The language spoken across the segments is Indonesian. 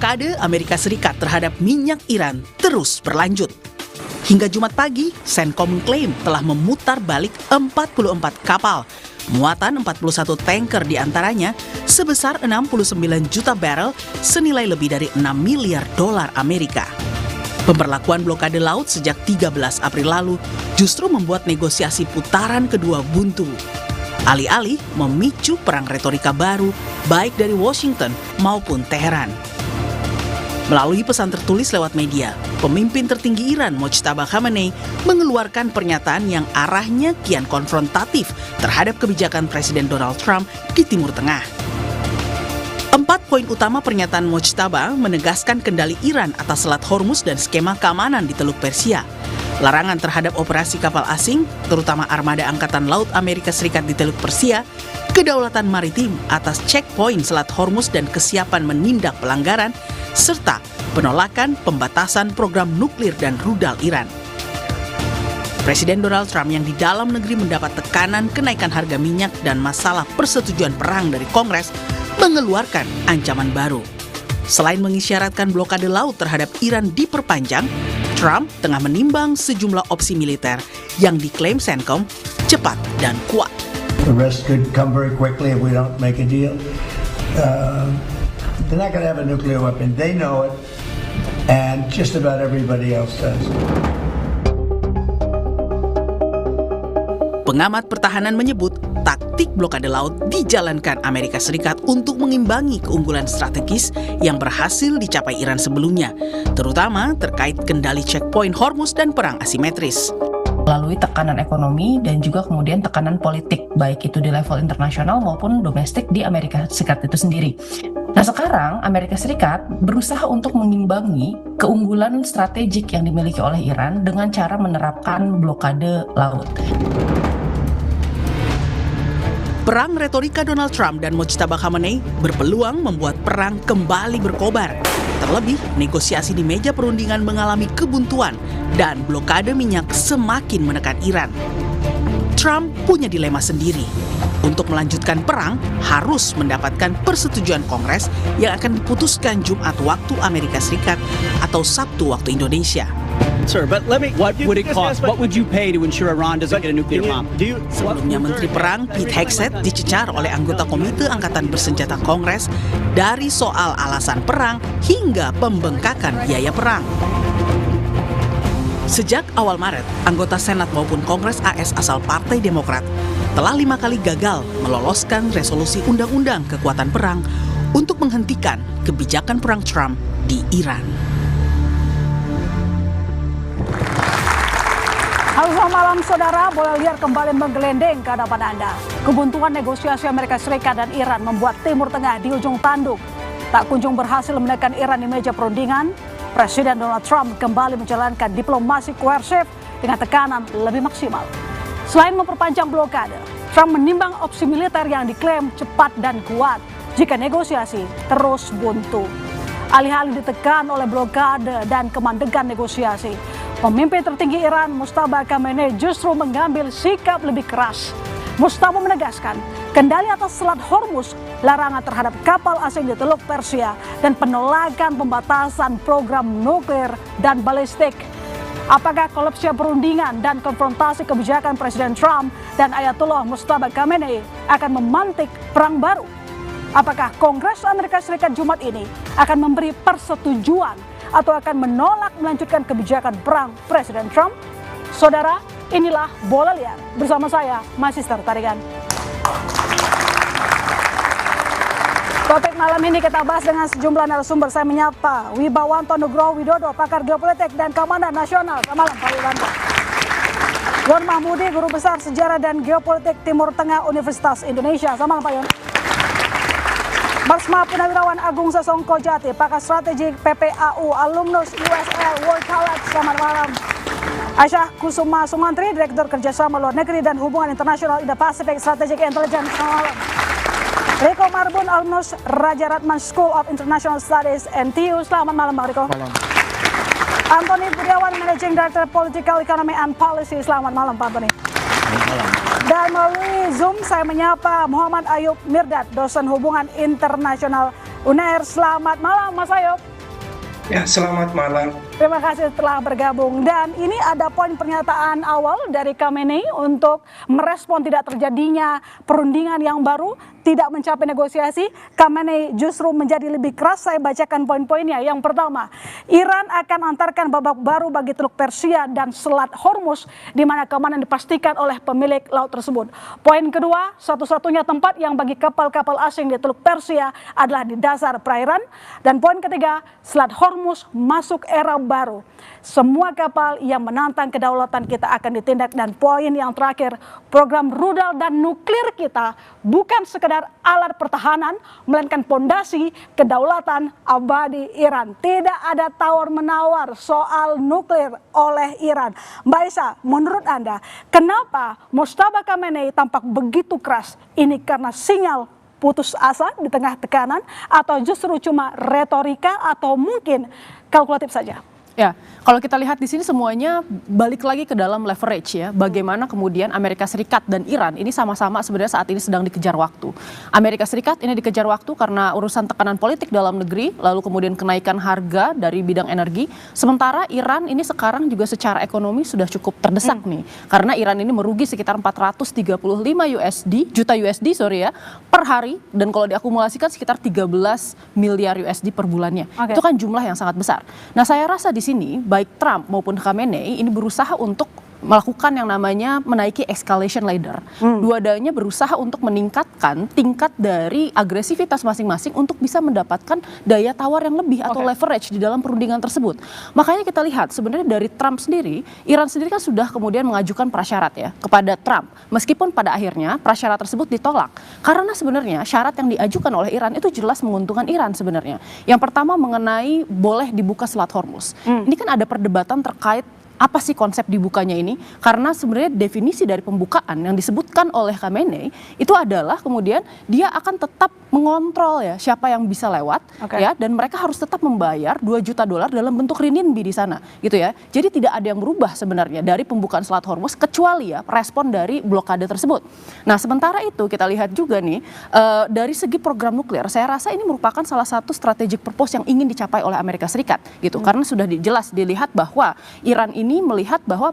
Blokade Amerika Serikat terhadap minyak Iran terus berlanjut. Hingga Jumat pagi, CENTCOM mengklaim telah memutar balik 44 kapal, muatan 41 tanker diantaranya sebesar 69 juta barel senilai lebih dari 6 miliar dolar Amerika. Pemberlakuan blokade laut sejak 13 April lalu justru membuat negosiasi putaran kedua buntu. Alih-alih memicu perang retorika baru baik dari Washington maupun Teheran. Melalui pesan tertulis lewat media, pemimpin tertinggi Iran Mojtaba Khamenei mengeluarkan pernyataan yang arahnya kian konfrontatif terhadap kebijakan Presiden Donald Trump di Timur Tengah. 4 poin utama pernyataan Mojtaba menegaskan kendali Iran atas Selat Hormuz dan skema keamanan di Teluk Persia. Larangan terhadap operasi kapal asing, terutama armada Angkatan Laut Amerika Serikat di Teluk Persia, kedaulatan maritim atas checkpoint Selat Hormuz dan kesiapan menindak pelanggaran, serta penolakan pembatasan program nuklir dan rudal Iran. Presiden Donald Trump yang di dalam negeri mendapat tekanan kenaikan harga minyak dan masalah persetujuan perang dari Kongres mengeluarkan ancaman baru. Selain mengisyaratkan blokade laut terhadap Iran diperpanjang, Trump tengah menimbang sejumlah opsi militer yang diklaim CENTCOM cepat dan kuat. The rest could come very quickly if we don't make a deal. They're not going to have a nuclear weapon. They know it, and just about everybody else does. Pengamat pertahanan menyebut taktik blokade laut dijalankan Amerika Serikat untuk mengimbangi keunggulan strategis yang berhasil dicapai Iran sebelumnya, terutama terkait kendali checkpoint Hormuz dan perang asimetris. Melalui tekanan ekonomi dan juga kemudian tekanan politik, baik itu di level internasional maupun domestik di Amerika Serikat itu sendiri. Nah sekarang Amerika Serikat berusaha untuk mengimbangi keunggulan strategik yang dimiliki oleh Iran dengan cara menerapkan blokade laut. Perang retorika Donald Trump dan Mojtaba Khamenei berpeluang membuat perang kembali berkobar. Terlebih, negosiasi di meja perundingan mengalami kebuntuan dan blokade minyak semakin menekan Iran. Trump punya dilema sendiri. Untuk melanjutkan perang, harus mendapatkan persetujuan Kongres yang akan diputuskan Jumat waktu Amerika Serikat atau Sabtu waktu Indonesia. Sir, but let me. What would it cost? What would you pay to ensure Iran doesn't get a nuclear bomb? Sebelumnya Menteri Perang Pete Hegseth dicecar oleh anggota Komite Angkatan Bersenjata Kongres dari soal alasan perang hingga pembengkakan biaya perang. Sejak awal Maret, anggota Senat maupun Kongres AS asal Partai Demokrat telah 5 kali gagal meloloskan resolusi undang-undang kekuatan perang untuk menghentikan kebijakan perang Trump di Iran. Halo selamat malam saudara, bola liar kembali menggelendeng ke hadapan Anda. Kebuntuan negosiasi Amerika Serikat dan Iran membuat Timur Tengah di ujung tanduk. Tak kunjung berhasil menekan Iran di meja perundingan, Presiden Donald Trump kembali menjalankan diplomasi koersif dengan tekanan lebih maksimal. Selain memperpanjang blokade, Trump menimbang opsi militer yang diklaim cepat dan kuat jika negosiasi terus buntu. Alih-alih ditekan oleh blokade dan kemandegan negosiasi, pemimpin tertinggi Iran Mojtaba Khamenei justru mengambil sikap lebih keras. Mojtaba menegaskan kendali atas Selat Hormuz, larangan terhadap kapal asing di Teluk Persia, dan penolakan pembatasan program nuklir dan balistik. Apakah kolapsi perundingan dan konfrontasi kebijakan Presiden Trump dan Ayatollah Mojtaba Khamenei akan memantik perang baru? Apakah Kongres Amerika Serikat Jumat ini akan memberi persetujuan atau akan menolak melanjutkan kebijakan perang Presiden Trump? Saudara, inilah Bola Liar bersama saya, Masister Tarigan. Topik malam ini kita bahas dengan sejumlah narasumber. Saya menyapa Wibawanto Nugroho Widodo, pakar geopolitik dan keamanan nasional. Selamat malam, Pak Wibawanto. Yon Mahmudi, Guru Besar Sejarah dan Geopolitik Timur Tengah Universitas Indonesia. Selamat malam, Pak Yon. Marsma Punawirawan Agung Sasongko Jati, pakar strategi PPAU, alumnus USL World College. Selamat malam. Aisyah Kusuma Sumantri, Direktur Kerjasama Luar Negeri dan Hubungan Internasional Indo-Pasifik Strategic Intelligence. Selamat malam. Riko Marbun, alumnus Raja Ratman School of International Studies NTU. Selamat malam, Bang Riko. Malam. Antoni Budiawan, Managing Director Political Economy and Policy. Selamat malam, Pak Antoni. Malam. Dan melalui Zoom saya menyapa Muhammad Ayub Mirdad, dosen Hubungan Internasional UNER. Selamat malam, Mas Ayub. Ya, selamat malam. Terima kasih telah bergabung. Dan ini ada poin pernyataan awal dari Khamenei untuk merespon tidak terjadinya perundingan yang baru, tidak mencapai negosiasi. Khamenei justru menjadi lebih keras. Saya bacakan poin-poinnya. Yang pertama, Iran akan antarkan babak baru bagi Teluk Persia dan Selat Hormuz, di mana keamanan dipastikan oleh pemilik laut tersebut. Poin kedua, satu-satunya tempat yang bagi kapal-kapal asing di Teluk Persia adalah di dasar perairan. Dan poin ketiga, Selat Hormuz masuk era baru. Semua kapal yang menantang kedaulatan kita akan ditindak. Dan poin yang terakhir, program rudal dan nuklir kita bukan sekedar alat pertahanan, melainkan pondasi kedaulatan abadi Iran. Tidak ada tawar-menawar soal nuklir oleh Iran. Mbak Isa, menurut Anda, kenapa Mojtaba Khamenei tampak begitu keras? Ini karena sinyal putus asa di tengah tekanan, atau justru cuma retorika, atau mungkin kalkulatif saja? Ya, kalau kita lihat di sini semuanya balik lagi ke dalam leverage ya. Bagaimana kemudian Amerika Serikat dan Iran ini sama-sama sebenarnya saat ini sedang dikejar waktu. Amerika Serikat ini dikejar waktu karena urusan tekanan politik dalam negeri, lalu kemudian kenaikan harga dari bidang energi. Sementara Iran ini sekarang juga secara ekonomi sudah cukup terdesak nih. Karena Iran ini merugi sekitar 435 juta USD per hari, dan kalau diakumulasikan sekitar 13 miliar USD per bulannya. Itu kan jumlah yang sangat besar. Nah, saya rasa di sini baik Trump maupun Khamenei ini berusaha untuk melakukan yang namanya menaiki escalation ladder. Dua-duanya berusaha untuk meningkatkan tingkat dari agresivitas masing-masing untuk bisa mendapatkan daya tawar yang lebih atau leverage di dalam perundingan tersebut. Makanya kita lihat sebenarnya dari Trump sendiri, Iran sendiri kan sudah kemudian mengajukan prasyarat ya kepada Trump. Meskipun pada akhirnya prasyarat tersebut ditolak. Karena sebenarnya syarat yang diajukan oleh Iran itu jelas menguntungkan Iran sebenarnya. Yang pertama mengenai boleh dibuka Selat Hormuz. Ini kan ada perdebatan terkait apa sih konsep dibukanya ini? Karena sebenarnya definisi dari pembukaan yang disebutkan oleh Khamenei itu adalah kemudian dia akan tetap mengontrol ya siapa yang bisa lewat ya, dan mereka harus tetap membayar $2 juta dalam bentuk renminbi di sana gitu ya. Jadi tidak ada yang berubah sebenarnya dari pembukaan Selat Hormuz kecuali ya respon dari blokade tersebut. Nah, sementara itu kita lihat juga nih dari segi program nuklir, saya rasa ini merupakan salah satu strategic purpose yang ingin dicapai oleh Amerika Serikat gitu. Karena sudah jelas dilihat bahwa Iran ini melihat bahwa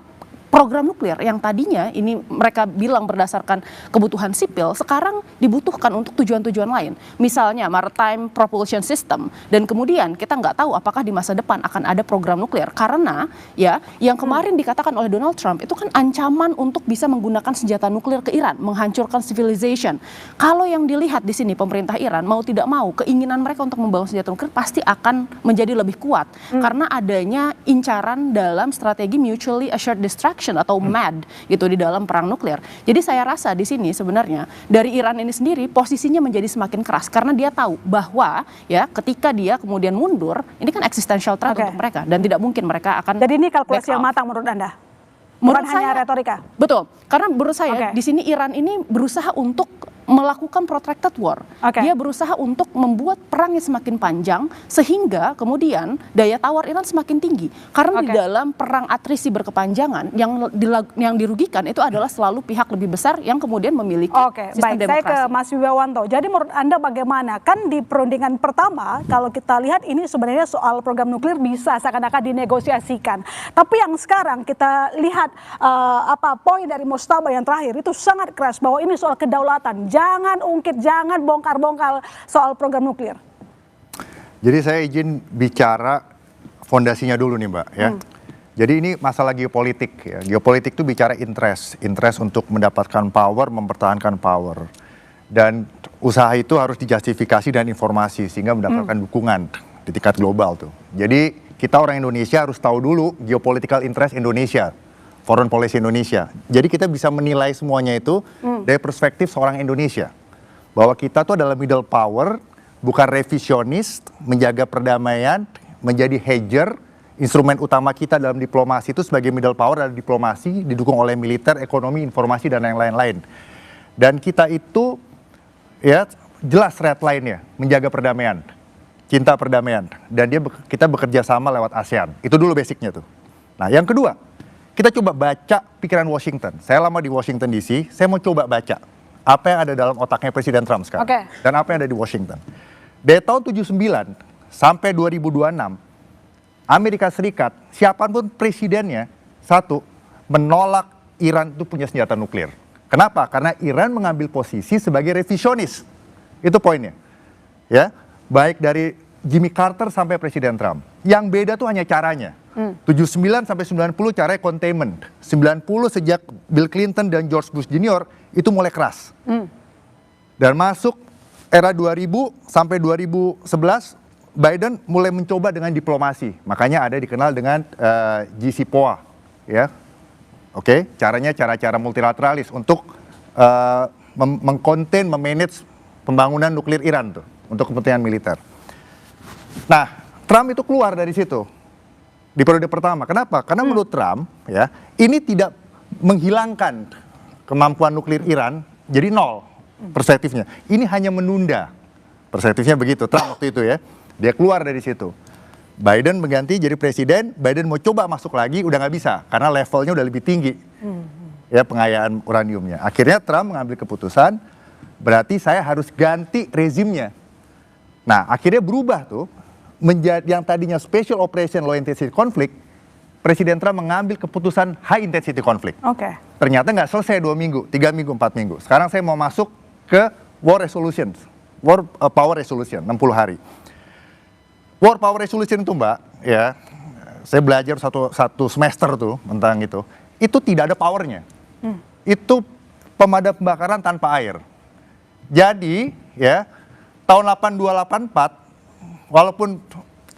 program nuklir yang tadinya ini mereka bilang berdasarkan kebutuhan sipil, sekarang dibutuhkan untuk tujuan-tujuan lain. Misalnya maritime propulsion system, dan kemudian kita nggak tahu apakah di masa depan akan ada program nuklir. Karena ya yang kemarin dikatakan oleh Donald Trump itu kan ancaman untuk bisa menggunakan senjata nuklir ke Iran, menghancurkan civilization. Kalau yang dilihat di sini pemerintah Iran mau tidak mau keinginan mereka untuk membangun senjata nuklir pasti akan menjadi lebih kuat karena adanya incaran dalam strategi mutually assured destruction atau MAD gitu di dalam perang nuklir. Jadi saya rasa di sini sebenarnya dari Iran ini sendiri posisinya menjadi semakin keras karena dia tahu bahwa ya ketika dia kemudian mundur ini kan existential threat untuk mereka dan tidak mungkin mereka akan. Jadi ini kalkulasi yang matang menurut Anda? Bukan hanya retorika? Betul, karena menurut saya di sini Iran ini berusaha untuk melakukan protracted war. Dia berusaha untuk membuat perangnya semakin panjang sehingga kemudian daya tawar Iran semakin tinggi. Karena di dalam perang atrisi berkepanjangan yang dirugikan itu adalah selalu pihak lebih besar yang kemudian memiliki sistem demokrasi. Saya ke Mas Wibawanto. Jadi menurut Anda bagaimana? Kan di perundingan pertama kalau kita lihat ini sebenarnya soal program nuklir bisa seakan-akan dinegosiasikan. Tapi yang sekarang kita lihat poin dari Mojtaba yang terakhir itu sangat keras bahwa ini soal kedaulatan. Jangan ungkit, jangan bongkar-bongkar soal program nuklir. Jadi saya izin bicara fondasinya dulu nih Mbak ya. Jadi ini masalah geopolitik ya. Geopolitik itu bicara interest untuk mendapatkan power, mempertahankan power. Dan usaha itu harus dijustifikasi dan informasi sehingga mendapatkan dukungan di tingkat global tuh. Jadi kita orang Indonesia harus tahu dulu geopolitical interest Indonesia. Foreign policy Indonesia. Jadi kita bisa menilai semuanya itu dari perspektif seorang Indonesia. Bahwa kita tuh adalah middle power, bukan revisionis, menjaga perdamaian, menjadi hedger. Instrumen utama kita dalam diplomasi itu sebagai middle power adalah diplomasi, didukung oleh militer, ekonomi, informasi, dan yang lain-lain. Dan kita itu ya jelas red line-nya, menjaga perdamaian, cinta perdamaian. Dan kita bekerja sama lewat ASEAN. Itu dulu basicnya tuh. Nah yang kedua, kita coba baca pikiran Washington. Saya lama di Washington DC, saya mau coba baca apa yang ada dalam otaknya Presiden Trump sekarang. Dan apa yang ada di Washington. Dari tahun 79 sampai 2026, Amerika Serikat, siapapun presidennya, satu, menolak Iran itu punya senjata nuklir. Kenapa? Karena Iran mengambil posisi sebagai revisionis. Itu poinnya. Ya, baik dari Jimmy Carter sampai Presiden Trump. Yang beda tuh hanya caranya. 79 sampai 90 caranya containment. 90 sejak Bill Clinton dan George Bush Jr. itu mulai keras. Dan masuk era 2000 sampai 2011 Biden mulai mencoba dengan diplomasi. Makanya ada dikenal dengan JCPOA, ya. Oke, caranya cara-cara multilateralis untuk mengkonten, memanage pembangunan nuklir Iran tuh untuk kepentingan militer. Nah, Trump itu keluar dari situ di periode pertama. Kenapa? Karena menurut Trump, ya, ini tidak menghilangkan kemampuan nuklir Iran jadi nol perspektifnya. Ini hanya menunda perspektifnya begitu. Trump waktu itu ya. Dia keluar dari situ. Biden mengganti jadi presiden, Biden mau coba masuk lagi, udah nggak bisa. Karena levelnya udah lebih tinggi. Ya, pengayaan uraniumnya. Akhirnya Trump mengambil keputusan, berarti saya harus ganti rezimnya. Nah, akhirnya berubah tuh, menjadi yang tadinya special operation low intensity conflict, Presiden Trump mengambil keputusan high intensity conflict. Ternyata nggak selesai 2 minggu, 3 minggu, 4 minggu. Sekarang saya mau masuk ke war resolution, war power resolution, 60 hari. War Power Resolution itu Mbak, ya, saya belajar satu semester tuh tentang itu tidak ada powernya. Itu pemadam kebakaran tanpa air. Jadi, ya, tahun 82-84, walaupun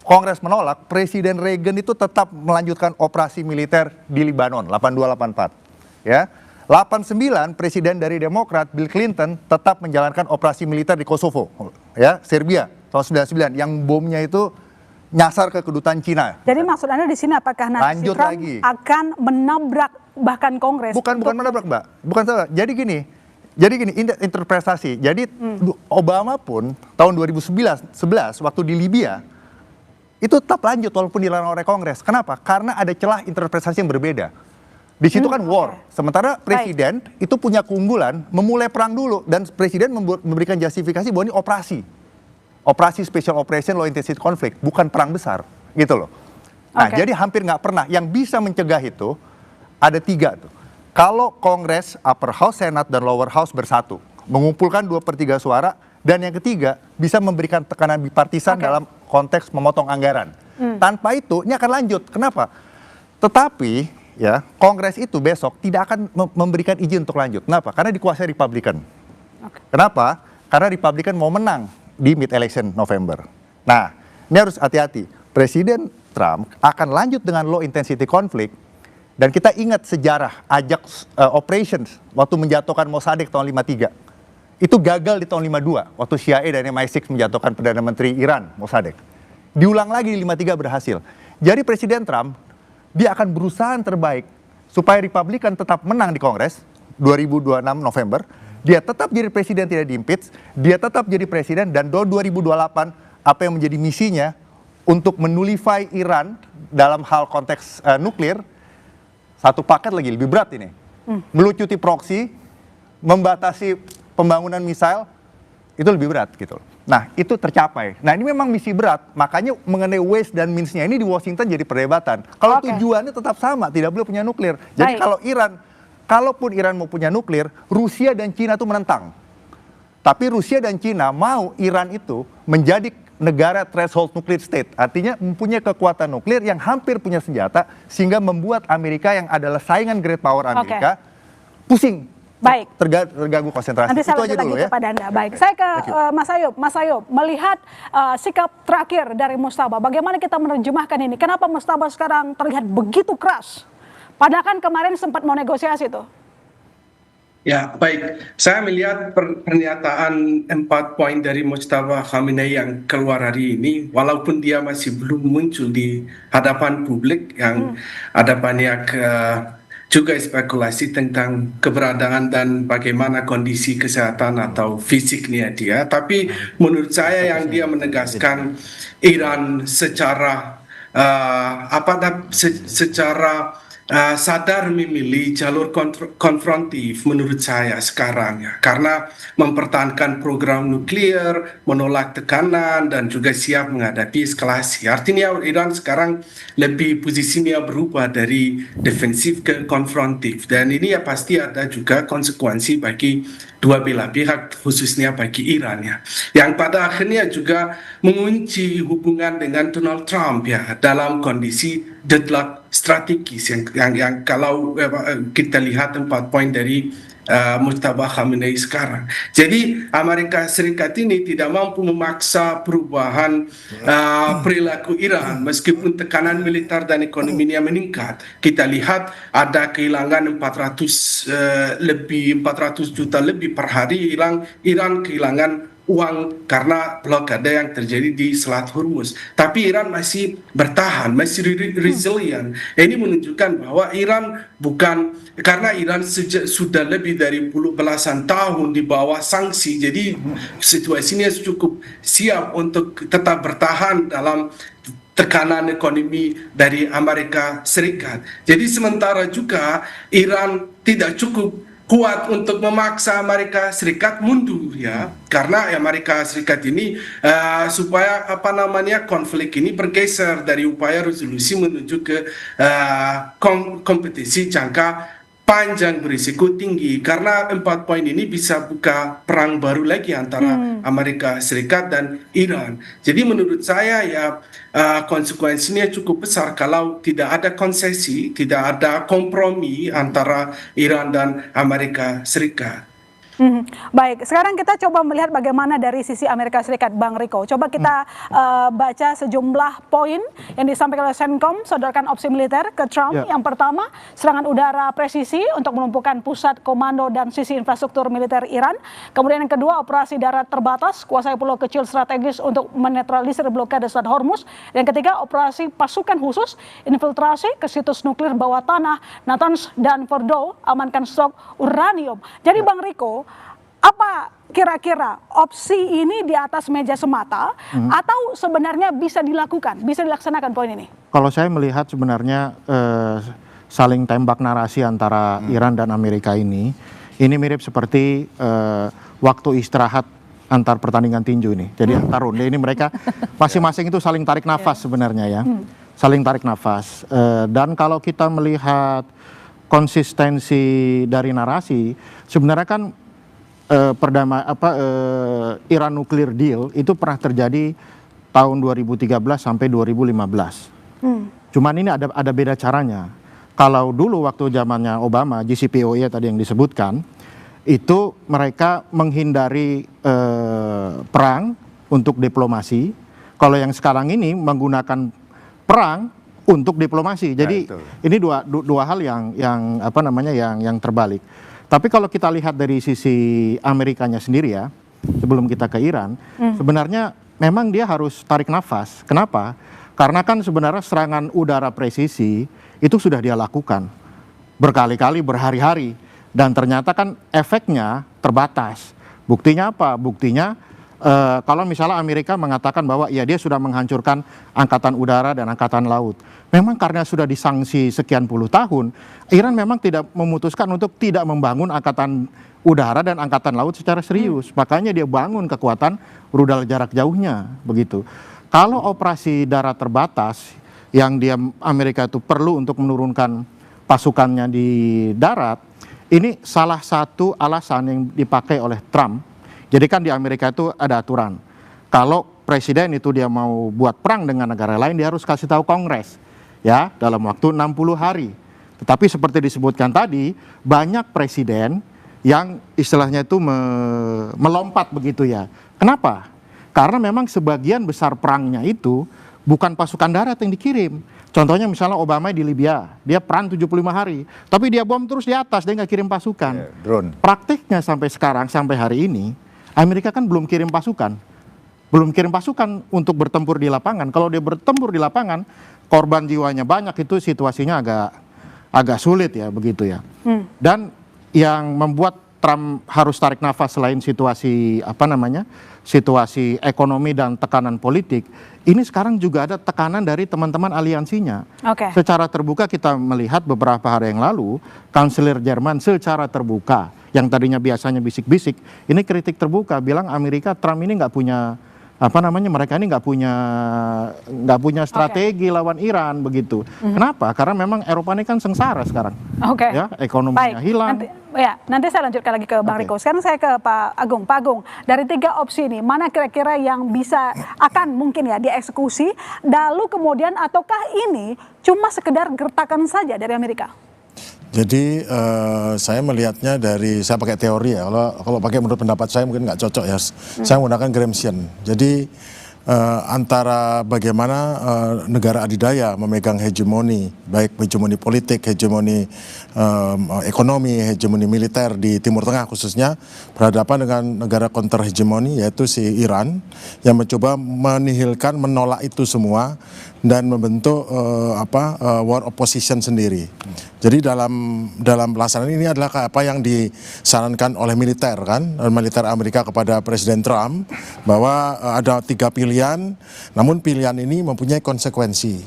Kongres menolak, Presiden Reagan itu tetap melanjutkan operasi militer di Lebanon, 82-84. Ya, 89 Presiden dari Demokrat, Bill Clinton, tetap menjalankan operasi militer di Kosovo, ya, Serbia. Tahun 99 yang bomnya itu nyasar ke kedutaan Cina. Jadi maksud Anda di sini apakah nanti Lanjut Trump lagi. akan menabrak bahkan Kongres? Bukan menabrak, Mbak. Bukan salah. Jadi gini, interpretasi. Jadi Obama pun tahun 2011 waktu di Libya itu tetap lanjut walaupun dilarang oleh Kongres. Kenapa? Karena ada celah interpretasi yang berbeda. Di situ kan war. Sementara presiden itu punya keunggulan memulai perang dulu dan presiden memberikan justifikasi bahwa ini operasi special operation low intensity conflict, bukan perang besar, gitu loh. Nah, jadi hampir nggak pernah. Yang bisa mencegah itu ada 3 tuh. Kalau Kongres, Upper House, Senate, dan Lower House bersatu, mengumpulkan 2/3 suara, dan yang ketiga bisa memberikan tekanan bipartisan dalam konteks memotong anggaran. Tanpa itu, ini akan lanjut. Kenapa? Tetapi, ya, Kongres itu besok tidak akan memberikan izin untuk lanjut. Kenapa? Karena dikuasai Republikan. Kenapa? Karena Republikan mau menang di mid-election November. Nah, ini harus hati-hati. Presiden Trump akan lanjut dengan low intensity conflict, dan kita ingat sejarah Ajax operations waktu menjatuhkan Mossadegh tahun 53. Itu gagal di tahun 52 waktu CIA dan MI6 menjatuhkan Perdana Menteri Iran Mossadegh. Diulang lagi di 53 berhasil. Jadi Presiden Trump dia akan berusaha yang terbaik supaya Republikan tetap menang di Kongres 2026 November. Dia tetap jadi presiden tidak diimpeach, dia tetap jadi presiden, dan 2028 apa yang menjadi misinya untuk menulify Iran dalam hal konteks nuklir, satu paket lagi lebih berat ini. Melucuti proksi, membatasi pembangunan misail, itu lebih berat gitu. Nah, itu tercapai. Nah, ini memang misi berat, makanya mengenai ways dan means-nya ini di Washington jadi perdebatan. Kalau tujuannya tetap sama, tidak boleh punya nuklir. Jadi kalaupun Iran mau punya nuklir, Rusia dan Cina itu menentang. Tapi Rusia dan Cina mau Iran itu menjadi negara threshold nuclear state. Artinya mempunyai kekuatan nuklir yang hampir punya senjata, sehingga membuat Amerika yang adalah saingan great power Amerika pusing. Baik. Terganggu konsentrasi. Nanti saya itu aja lanjut dulu lagi ya. kepada Anda. Baik, saya ke Mas Ayub. Melihat sikap terakhir dari Mujtaba, bagaimana kita menerjemahkan ini? Kenapa Mujtaba sekarang terlihat begitu keras? Padahal kan kemarin sempat mau negosiasi tuh. Ya, baik. Saya melihat pernyataan 4 poin dari Mujtaba Khamenei yang keluar hari ini, walaupun dia masih belum muncul di hadapan publik, yang ada banyak juga spekulasi tentang keberadaan dan bagaimana kondisi kesehatan atau fisiknya dia. Tapi menurut saya yang dia menegaskan Iran secara sadar memilih jalur konfrontif menurut saya sekarang ya, karena mempertahankan program nuklir, menolak tekanan dan juga siap menghadapi eskalasi. Artinya Iran sekarang lebih posisinya berubah dari defensif ke konfrontif, dan ini ya pasti ada juga konsekuensi bagi dua belah pihak, khususnya bagi Iran ya, yang pada akhirnya juga mengunci hubungan dengan Donald Trump ya, dalam kondisi deadlock strategis yang kalau kita lihat 4 poin dari Mujtaba Khamenei sekarang. Jadi Amerika Serikat ini tidak mampu memaksa perubahan perilaku Iran meskipun tekanan militer dan ekonominya meningkat. Kita lihat ada kehilangan 400 juta lebih per hari, Iran kehilangan uang karena blokade yang terjadi di Selat Hormuz. Tapi Iran masih bertahan, masih resilient. Ini menunjukkan bahwa Iran bukan, karena Iran sudah lebih dari belasan tahun di bawah sanksi, jadi situasinya cukup siap untuk tetap bertahan dalam tekanan ekonomi dari Amerika Serikat. Jadi sementara juga Iran tidak cukup kuat untuk memaksa Amerika Serikat mundur ya, karena Amerika Serikat ini supaya konflik ini bergeser dari upaya resolusi menuju ke kompetisi jangka panjang berisiko tinggi, karena 4 poin ini bisa buka perang baru lagi antara Amerika Serikat dan Iran. Jadi menurut saya ya konsekuensinya cukup besar kalau tidak ada konsesi, tidak ada kompromi antara Iran dan Amerika Serikat. Baik, sekarang kita coba melihat bagaimana dari sisi Amerika Serikat, Bang Riko. Coba kita baca sejumlah poin yang disampaikan oleh CENTCOM, sodorkan opsi militer ke Trump. Yang pertama, serangan udara presisi untuk melumpuhkan pusat komando dan sisi infrastruktur militer Iran. Kemudian yang kedua, operasi darat terbatas, kuasai pulau kecil strategis untuk menetralisir blokade Selat Hormuz. Dan ketiga, operasi pasukan khusus, infiltrasi ke situs nuklir bawah tanah, Natanz dan Fordow, amankan stok uranium. Jadi Bang Riko, apa kira-kira opsi ini di atas meja semata atau sebenarnya bisa dilakukan, bisa dilaksanakan poin ini? Kalau saya melihat sebenarnya saling tembak narasi antara Iran dan Amerika ini mirip seperti waktu istirahat antar pertandingan tinju ini. Jadi antar ronde ini mereka masing-masing itu saling tarik nafas sebenarnya ya, saling tarik nafas. Dan kalau kita melihat konsistensi dari narasi, sebenarnya kan Iran Nuclear Deal itu pernah terjadi tahun 2013 sampai 2015. Cuman ini ada beda caranya. Kalau dulu waktu zamannya Obama, JCPOA tadi yang disebutkan, itu mereka menghindari perang untuk diplomasi. Kalau yang sekarang ini menggunakan perang untuk diplomasi. Jadi ini dua hal yang terbalik. Tapi kalau kita lihat dari sisi Amerikanya sendiri ya, sebelum kita ke Iran, sebenarnya memang dia harus tarik nafas. Kenapa? Karena kan sebenarnya serangan udara presisi itu sudah dia lakukan berkali-kali, berhari-hari, dan ternyata kan efeknya terbatas. Buktinya apa? Buktinya kalau misalnya Amerika mengatakan bahwa ya dia sudah menghancurkan angkatan udara dan angkatan laut. Memang karena sudah disanksi sekian puluh tahun, Iran memang tidak memutuskan untuk tidak membangun angkatan udara dan angkatan laut secara serius. Makanya dia bangun kekuatan rudal jarak jauhnya, begitu. Kalau operasi darat terbatas yang Amerika itu perlu untuk menurunkan pasukannya di darat, ini salah satu alasan yang dipakai oleh Trump. Jadi kan di Amerika itu ada aturan, kalau presiden itu dia mau buat perang dengan negara lain, dia harus kasih tahu Kongres ya dalam waktu 60 hari. Tetapi seperti disebutkan tadi, banyak presiden yang istilahnya itu melompat begitu ya. Kenapa? Karena memang sebagian besar perangnya itu bukan pasukan darat yang dikirim. Contohnya misalnya Obama di Libya, dia perang 75 hari, tapi dia bom terus di atas, dia nggak kirim pasukan. Drone. Praktiknya sampai sekarang, sampai hari ini, Amerika kan belum kirim pasukan. Belum kirim pasukan untuk bertempur di lapangan. Kalau dia bertempur di lapangan, korban jiwanya banyak, itu situasinya agak sulit ya, begitu ya. Dan yang membuat Trump harus tarik nafas selain situasi situasi ekonomi dan tekanan politik, ini sekarang juga ada tekanan dari teman-teman aliansinya. Oke. Secara terbuka kita melihat beberapa hari yang lalu, kanselir Jerman secara terbuka, yang tadinya biasanya bisik-bisik, ini kritik terbuka, bilang Amerika, Trump ini nggak punya mereka ini nggak punya strategi lawan Iran begitu. Kenapa? Karena memang Eropa ini kan sengsara sekarang. Oke. Ya, ekonominya hilang. Nanti saya lanjutkan lagi ke Bang Riko. Sekarang saya ke Pak Agung. Pak Agung, dari 3 opsi ini, mana kira-kira yang akan mungkin ya dieksekusi? Lalu kemudian, ataukah ini cuma sekedar gertakan saja dari Amerika? Jadi saya melihatnya saya pakai teori ya, kalau pakai menurut pendapat saya mungkin nggak cocok ya, saya menggunakan Gramscian. Jadi antara bagaimana negara adidaya memegang hegemoni, baik hegemoni politik, hegemoni ekonomi, hegemoni militer di Timur Tengah khususnya, berhadapan dengan negara counter hegemoni yaitu si Iran, yang mencoba menihilkan, menolak itu semua dan membentuk war opposition sendiri. Jadi dalam pelaksanaan ini adalah apa yang disarankan oleh militer Amerika kepada Presiden Trump, bahwa ada 3 pilihan, namun pilihan ini mempunyai konsekuensi.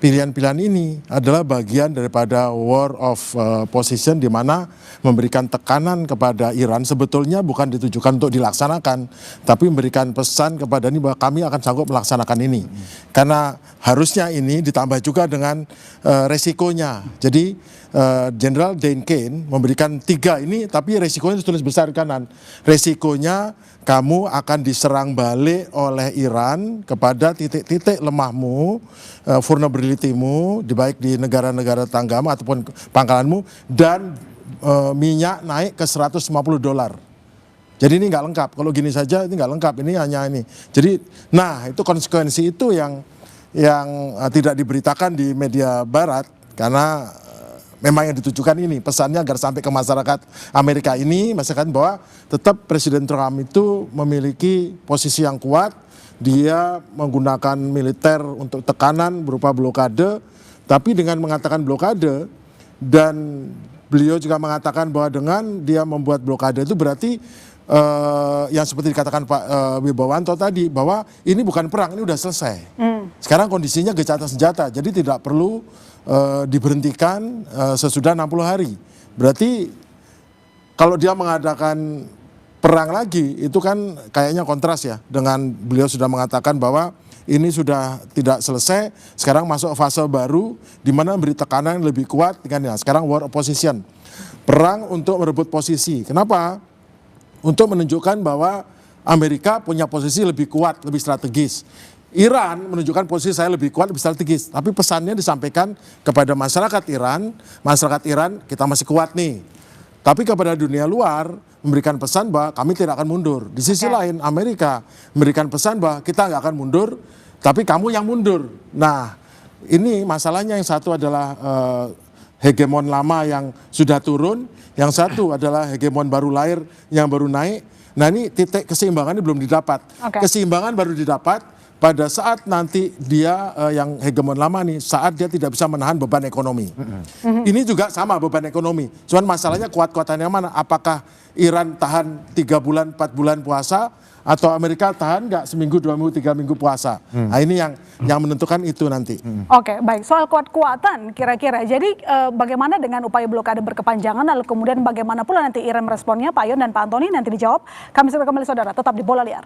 Pilihan-pilihan ini adalah bagian daripada war of position, di mana memberikan tekanan kepada Iran sebetulnya bukan ditujukan untuk dilaksanakan, tapi memberikan pesan kepada ini bahwa kami akan sanggup melaksanakan ini. Karena harusnya ini ditambah juga dengan resikonya. Jadi Jenderal Dan Kane memberikan 3 ini, tapi resikonya ditulis besar di kanan. Resikonya kamu akan diserang balik oleh Iran kepada titik-titik lemahmu, vulnerability-mu, baik di negara-negara tanggamu ataupun pangkalanmu, dan minyak naik ke $150. Jadi ini nggak lengkap. Kalau gini saja ini nggak lengkap. Ini hanya ini. Jadi, itu konsekuensi itu yang tidak diberitakan di media Barat, karena memang yang ditujukan ini pesannya agar sampai ke masyarakat Amerika ini, masyarakat bahwa tetap Presiden Trump itu memiliki posisi yang kuat. Dia menggunakan militer untuk tekanan berupa blokade, tapi dengan mengatakan blokade, dan beliau juga mengatakan bahwa dengan dia membuat blokade itu berarti yang seperti dikatakan Pak Wibawanto tadi, bahwa ini bukan perang, ini udah selesai. Sekarang kondisinya gencatan senjata, jadi tidak perlu diberhentikan sesudah 60 hari. Berarti kalau dia mengadakan perang lagi, itu kan kayaknya kontras ya, dengan beliau sudah mengatakan bahwa ini sudah tidak selesai, sekarang masuk fase baru di mana memberi tekanan yang lebih kuat dengan sekarang war opposition. Perang untuk merebut posisi. Kenapa? Untuk menunjukkan bahwa Amerika punya posisi lebih kuat, lebih strategis. Iran menunjukkan posisi saya lebih kuat, lebih strategis. Tapi pesannya disampaikan kepada masyarakat Iran kita masih kuat nih. Tapi kepada dunia luar memberikan pesan bahwa kami tidak akan mundur. Di sisi lain Amerika memberikan pesan bahwa kita nggak akan mundur, tapi kamu yang mundur. Nah, ini masalahnya, yang satu adalah hegemon lama yang sudah turun, yang satu adalah hegemon baru lahir yang baru naik. Nah, ini titik keseimbangannya belum didapat. Keseimbangan baru didapat pada saat nanti dia yang hegemon lama nih, saat dia tidak bisa menahan beban ekonomi. Ini juga sama beban ekonomi. Cuman masalahnya kuat-kuatan yang mana? Apakah Iran tahan 3 bulan, 4 bulan puasa, atau Amerika tahan nggak seminggu, 2 minggu, 3 minggu puasa? Nah, ini yang menentukan itu nanti. Oke, baik. Soal kuat-kuatan kira-kira. Jadi bagaimana dengan upaya blokade berkepanjangan, lalu kemudian bagaimana pula nanti Iran responnya, Pak Yon dan Pak Antoni, nanti dijawab. Kami segera kembali saudara, tetap di Bola Liar.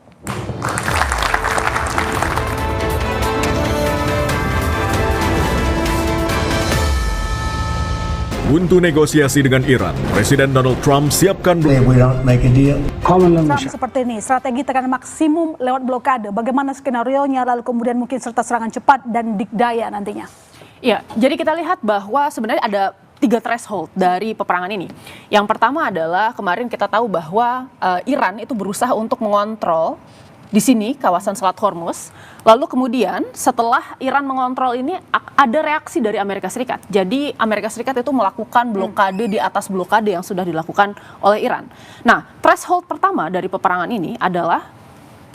Buntu negosiasi dengan Iran, Presiden Donald Trump siapkan If we don't make a deal, Trump seperti ini, strategi tekanan maksimum lewat blokade. Bagaimana skenario-nya, lalu kemudian mungkin serta serangan cepat dan dikdaya nantinya? Ya, jadi kita lihat bahwa sebenarnya ada 3 threshold dari peperangan ini. Yang pertama adalah kemarin kita tahu bahwa Iran itu berusaha untuk mengontrol di sini kawasan Selat Hormuz. Lalu kemudian setelah Iran mengontrol ini ada reaksi dari Amerika Serikat. Jadi Amerika Serikat itu melakukan blokade di atas blokade yang sudah dilakukan oleh Iran. Nah, threshold pertama dari peperangan ini adalah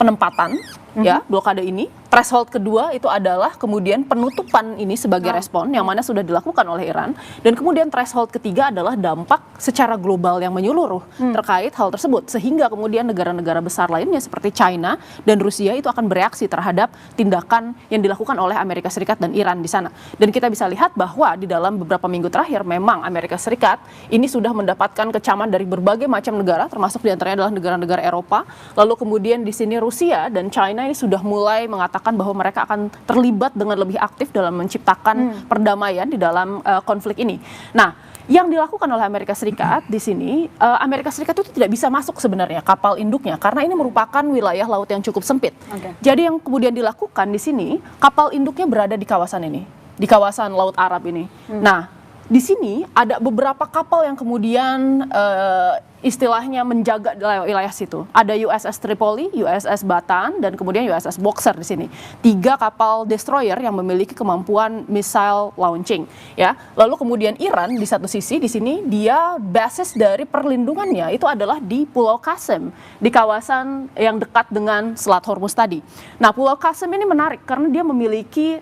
penempatan ya blokade ini. threshold kedua itu adalah kemudian penutupan ini sebagai respon yang mana sudah dilakukan oleh Iran, dan kemudian threshold ketiga adalah dampak secara global yang menyeluruh terkait hal tersebut, sehingga kemudian negara-negara besar lainnya seperti China dan Rusia itu akan bereaksi terhadap tindakan yang dilakukan oleh Amerika Serikat dan Iran di sana. Dan kita bisa lihat bahwa di dalam beberapa minggu terakhir memang Amerika Serikat ini sudah mendapatkan kecaman dari berbagai macam negara, termasuk diantaranya adalah negara-negara Eropa. Lalu kemudian di sini Rusia dan China ini sudah mulai mengatakan bahwa mereka akan terlibat dengan lebih aktif dalam menciptakan perdamaian di dalam konflik ini. Nah, yang dilakukan oleh Amerika Serikat di sini, Amerika Serikat itu tidak bisa masuk sebenarnya kapal induknya karena ini merupakan wilayah laut yang cukup sempit. Jadi yang kemudian dilakukan di sini, kapal induknya berada di kawasan ini, di kawasan Laut Arab ini. Nah, di sini ada beberapa kapal yang kemudian istilahnya menjaga wilayah situ. Ada USS Tripoli, USS Bataan, dan kemudian USS Boxer di sini. 3 kapal destroyer yang memiliki kemampuan missile launching, ya. Lalu kemudian Iran di satu sisi di sini dia basis dari perlindungannya itu adalah di Pulau Qasem, di kawasan yang dekat dengan Selat Hormuz tadi. Nah, Pulau Qasem ini menarik karena dia memiliki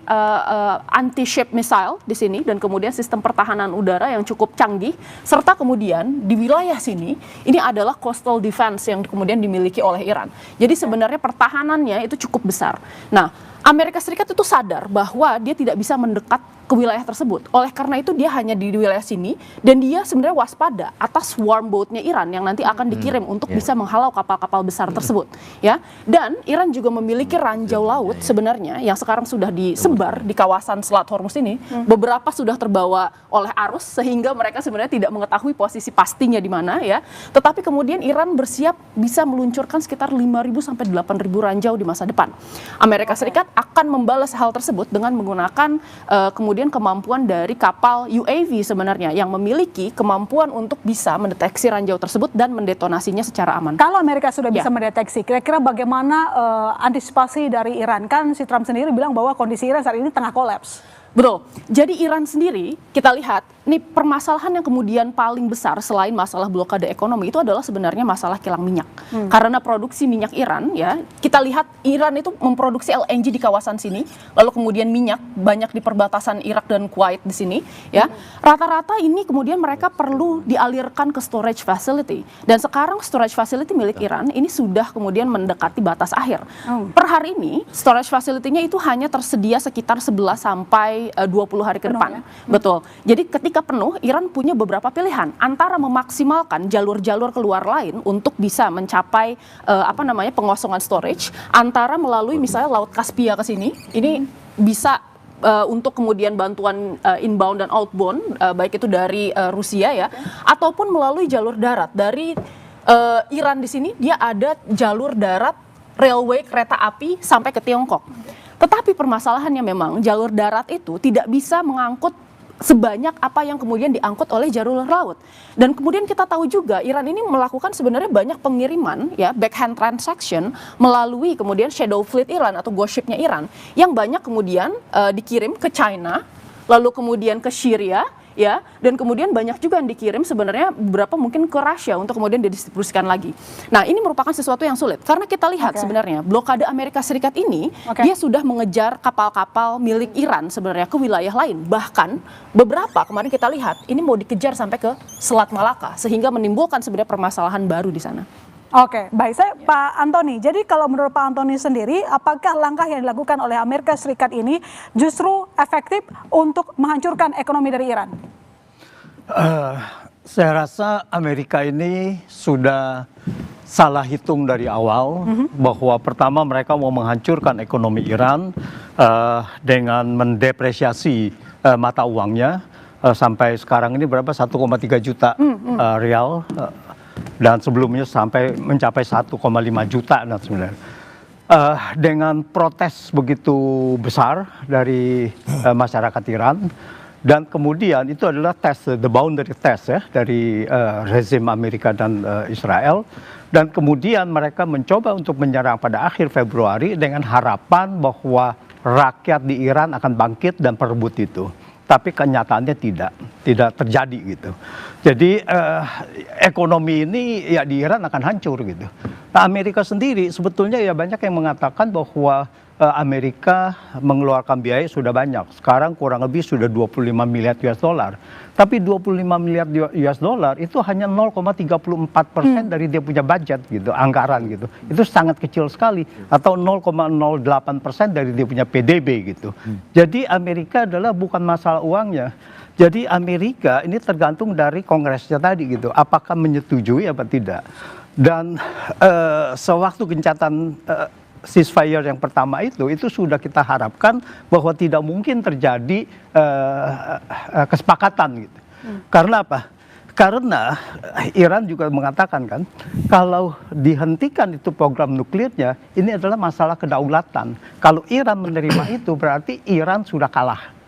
anti-ship missile di sini dan kemudian sistem pertahanan udara yang cukup canggih, serta kemudian di wilayah sini ini adalah coastal defense yang kemudian dimiliki oleh Iran. Jadi sebenarnya pertahanannya itu cukup besar. Nah, Amerika Serikat itu sadar bahwa dia tidak bisa mendekat ke wilayah tersebut. Oleh karena itu dia hanya di wilayah sini dan dia sebenarnya waspada atas swarm boat-nya Iran yang nanti akan dikirim untuk bisa menghalau kapal-kapal besar tersebut, ya. Dan Iran juga memiliki ranjau laut sebenarnya yang sekarang sudah disebar di kawasan Selat Hormuz ini. Beberapa sudah terbawa oleh arus sehingga mereka sebenarnya tidak mengetahui posisi pastinya di mana, ya. Tetapi kemudian Iran bersiap bisa meluncurkan sekitar 5.000 sampai 8.000 ranjau di masa depan. Amerika Serikat akan membalas hal tersebut dengan menggunakan kemudian kemampuan dari kapal UAV sebenarnya yang memiliki kemampuan untuk bisa mendeteksi ranjau tersebut dan mendetonasinya secara aman. Kalau Amerika sudah bisa mendeteksi, kira-kira bagaimana antisipasi dari Iran? Kan si Trump sendiri bilang bahwa kondisi Iran saat ini tengah kolaps. Betul. Jadi Iran sendiri, kita lihat, ini permasalahan yang kemudian paling besar selain masalah blokade ekonomi itu adalah sebenarnya masalah kilang minyak. Karena produksi minyak Iran, ya, kita lihat Iran itu memproduksi LNG di kawasan sini, lalu kemudian minyak banyak di perbatasan Irak dan Kuwait di sini, ya. Rata-rata ini kemudian mereka perlu dialirkan ke storage facility. Dan sekarang storage facility milik Iran ini sudah kemudian mendekati batas akhir. Per hari ini storage facility-nya itu hanya tersedia sekitar 11 sampai 20 hari ke depan. Betul. Jadi ketika penuh, Iran punya beberapa pilihan antara memaksimalkan jalur-jalur keluar lain untuk bisa mencapai pengosongan storage, antara melalui misalnya Laut Kaspia ke sini. Ini bisa untuk kemudian bantuan inbound dan outbound, baik itu dari Rusia, ya, ataupun melalui jalur darat dari Iran. Di sini dia ada jalur darat railway kereta api sampai ke Tiongkok. Tetapi permasalahannya memang jalur darat itu tidak bisa mengangkut sebanyak apa yang kemudian diangkut oleh jalur laut. Dan kemudian kita tahu juga Iran ini melakukan sebenarnya banyak pengiriman, ya, backhand transaction melalui kemudian shadow fleet Iran atau ghost ship-nya Iran yang banyak kemudian dikirim ke China, lalu kemudian ke Syria, ya, dan kemudian banyak juga yang dikirim sebenarnya beberapa mungkin ke Rusia untuk kemudian didistribusikan lagi. Nah, ini merupakan sesuatu yang sulit karena kita lihat sebenarnya blokade Amerika Serikat ini dia sudah mengejar kapal-kapal milik Iran sebenarnya ke wilayah lain. Bahkan beberapa kemarin kita lihat ini mau dikejar sampai ke Selat Malaka sehingga menimbulkan sebenarnya permasalahan baru di sana. Oke, baik. Saya Pak Antoni. Jadi kalau menurut Pak Antoni sendiri, apakah langkah yang dilakukan oleh Amerika Serikat ini justru efektif untuk menghancurkan ekonomi dari Iran? Saya rasa Amerika ini sudah salah hitung dari awal bahwa pertama mereka mau menghancurkan ekonomi Iran dengan mendepresiasi mata uangnya sampai sekarang ini berapa 1,3 juta rial. Dan sebelumnya sampai mencapai 1,5 juta dan sebenarnya dengan protes begitu besar dari masyarakat Iran, dan kemudian itu adalah the boundary test, ya, dari rezim Amerika dan Israel, dan kemudian mereka mencoba untuk menyerang pada akhir Februari dengan harapan bahwa rakyat di Iran akan bangkit dan perebut itu. Tapi kenyataannya tidak terjadi gitu. Jadi ekonomi ini ya di Iran akan hancur gitu. Nah, Amerika sendiri sebetulnya ya banyak yang mengatakan bahwa Amerika mengeluarkan biaya sudah banyak. Sekarang kurang lebih sudah 25 miliar US dollar. Tapi 25 miliar US dollar itu hanya 0,34% dari dia punya budget gitu, anggaran gitu. Itu sangat kecil sekali, atau 0,08% dari dia punya PDB gitu. Jadi Amerika adalah bukan masalah uangnya. Jadi Amerika ini tergantung dari Kongresnya tadi gitu, apakah menyetujui apa tidak. Dan sewaktu gencatan ceasefire yang pertama itu sudah kita harapkan bahwa tidak mungkin terjadi kesepakatan gitu. Karena apa? Karena Iran juga mengatakan kan, kalau dihentikan itu program nuklirnya, ini adalah masalah kedaulatan. Kalau Iran menerima itu berarti Iran sudah kalah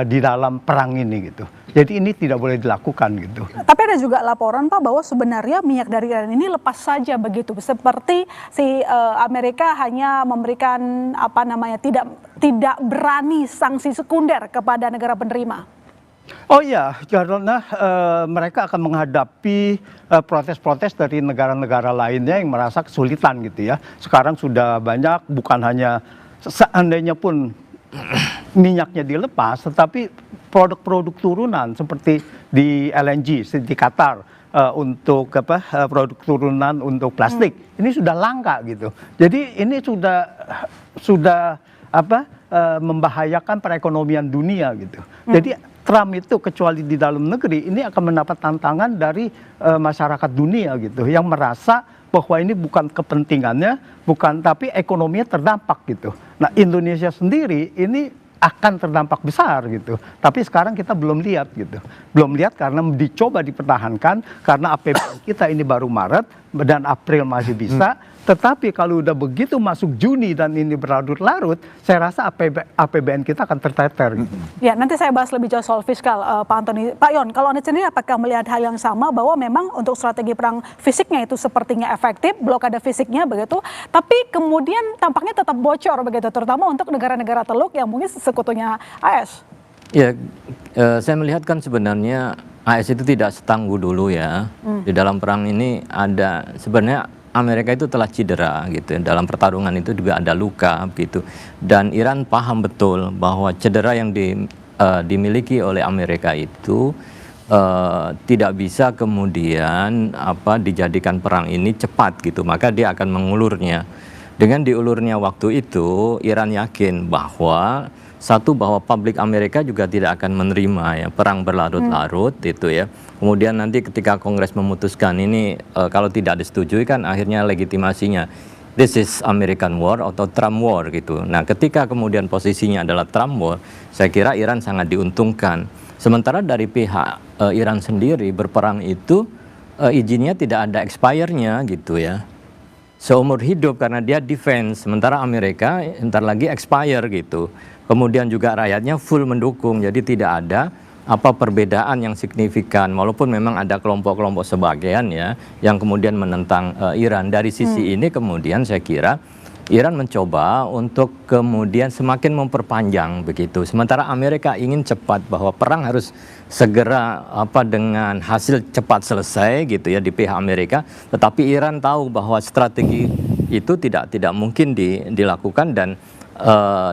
di dalam perang ini gitu. Jadi ini tidak boleh dilakukan gitu. Tapi ada juga laporan Pak bahwa sebenarnya minyak dari Iran ini lepas saja begitu. Seperti si Amerika hanya memberikan tidak berani sanksi sekunder kepada negara penerima. Oh iya, karena mereka akan menghadapi protes-protes dari negara-negara lainnya yang merasa kesulitan gitu ya. Sekarang sudah banyak, bukan hanya seandainya pun minyaknya dilepas, tetapi produk-produk turunan seperti di LNG, di Qatar untuk produk turunan untuk plastik ini sudah langka gitu. Jadi ini sudah membahayakan perekonomian dunia gitu. Jadi Trump itu kecuali di dalam negeri ini akan mendapat tantangan dari masyarakat dunia gitu, yang merasa bahwa ini bukan kepentingannya, tapi ekonominya terdampak gitu. Nah, Indonesia sendiri ini akan terdampak besar gitu. Tapi sekarang kita belum lihat gitu. Belum lihat karena dicoba dipertahankan karena APBN kita ini baru Maret dan April masih bisa. Tetapi kalau udah begitu masuk Juni dan ini berlarut-larut, saya rasa APBN kita akan terteter. Gitu. Ya, nanti saya bahas lebih jauh soal fiskal, Pak Antoni. Pak Yon, kalau Anda sendiri apakah melihat hal yang sama bahwa memang untuk strategi perang fisiknya itu sepertinya efektif, blokade fisiknya begitu, tapi kemudian tampaknya tetap bocor begitu, terutama untuk negara-negara teluk yang mungkin sekutunya AS? Ya, saya melihat kan sebenarnya AS itu tidak setangguh dulu ya. Di dalam perang ini ada sebenarnya Amerika itu telah cedera gitu. Dalam pertarungan itu juga ada luka gitu. Dan Iran paham betul bahwa cedera yang dimiliki oleh Amerika itu tidak bisa kemudian dijadikan perang ini cepat gitu. Maka dia akan mengulurnya. Dengan diulurnya waktu itu, Iran yakin bahwa bahwa publik Amerika juga tidak akan menerima ya perang berlarut-larut itu ya. Kemudian nanti ketika Kongres memutuskan ini kalau tidak disetujui kan akhirnya legitimasinya this is American War atau Trump War gitu. Nah, ketika kemudian posisinya adalah Trump War, saya kira Iran sangat diuntungkan. Sementara dari pihak Iran sendiri berperang itu izinnya tidak ada expire-nya gitu ya. Seumur hidup karena dia defense, sementara Amerika entar lagi expire gitu. Kemudian juga rakyatnya full mendukung, jadi tidak ada perbedaan yang signifikan, walaupun memang ada kelompok-kelompok sebagian ya yang kemudian menentang Iran. Dari sisi ini kemudian saya kira Iran mencoba untuk kemudian semakin memperpanjang begitu. Sementara Amerika ingin cepat bahwa perang harus segera dengan hasil cepat selesai gitu ya di pihak Amerika. Tetapi Iran tahu bahwa strategi itu tidak mungkin dilakukan dan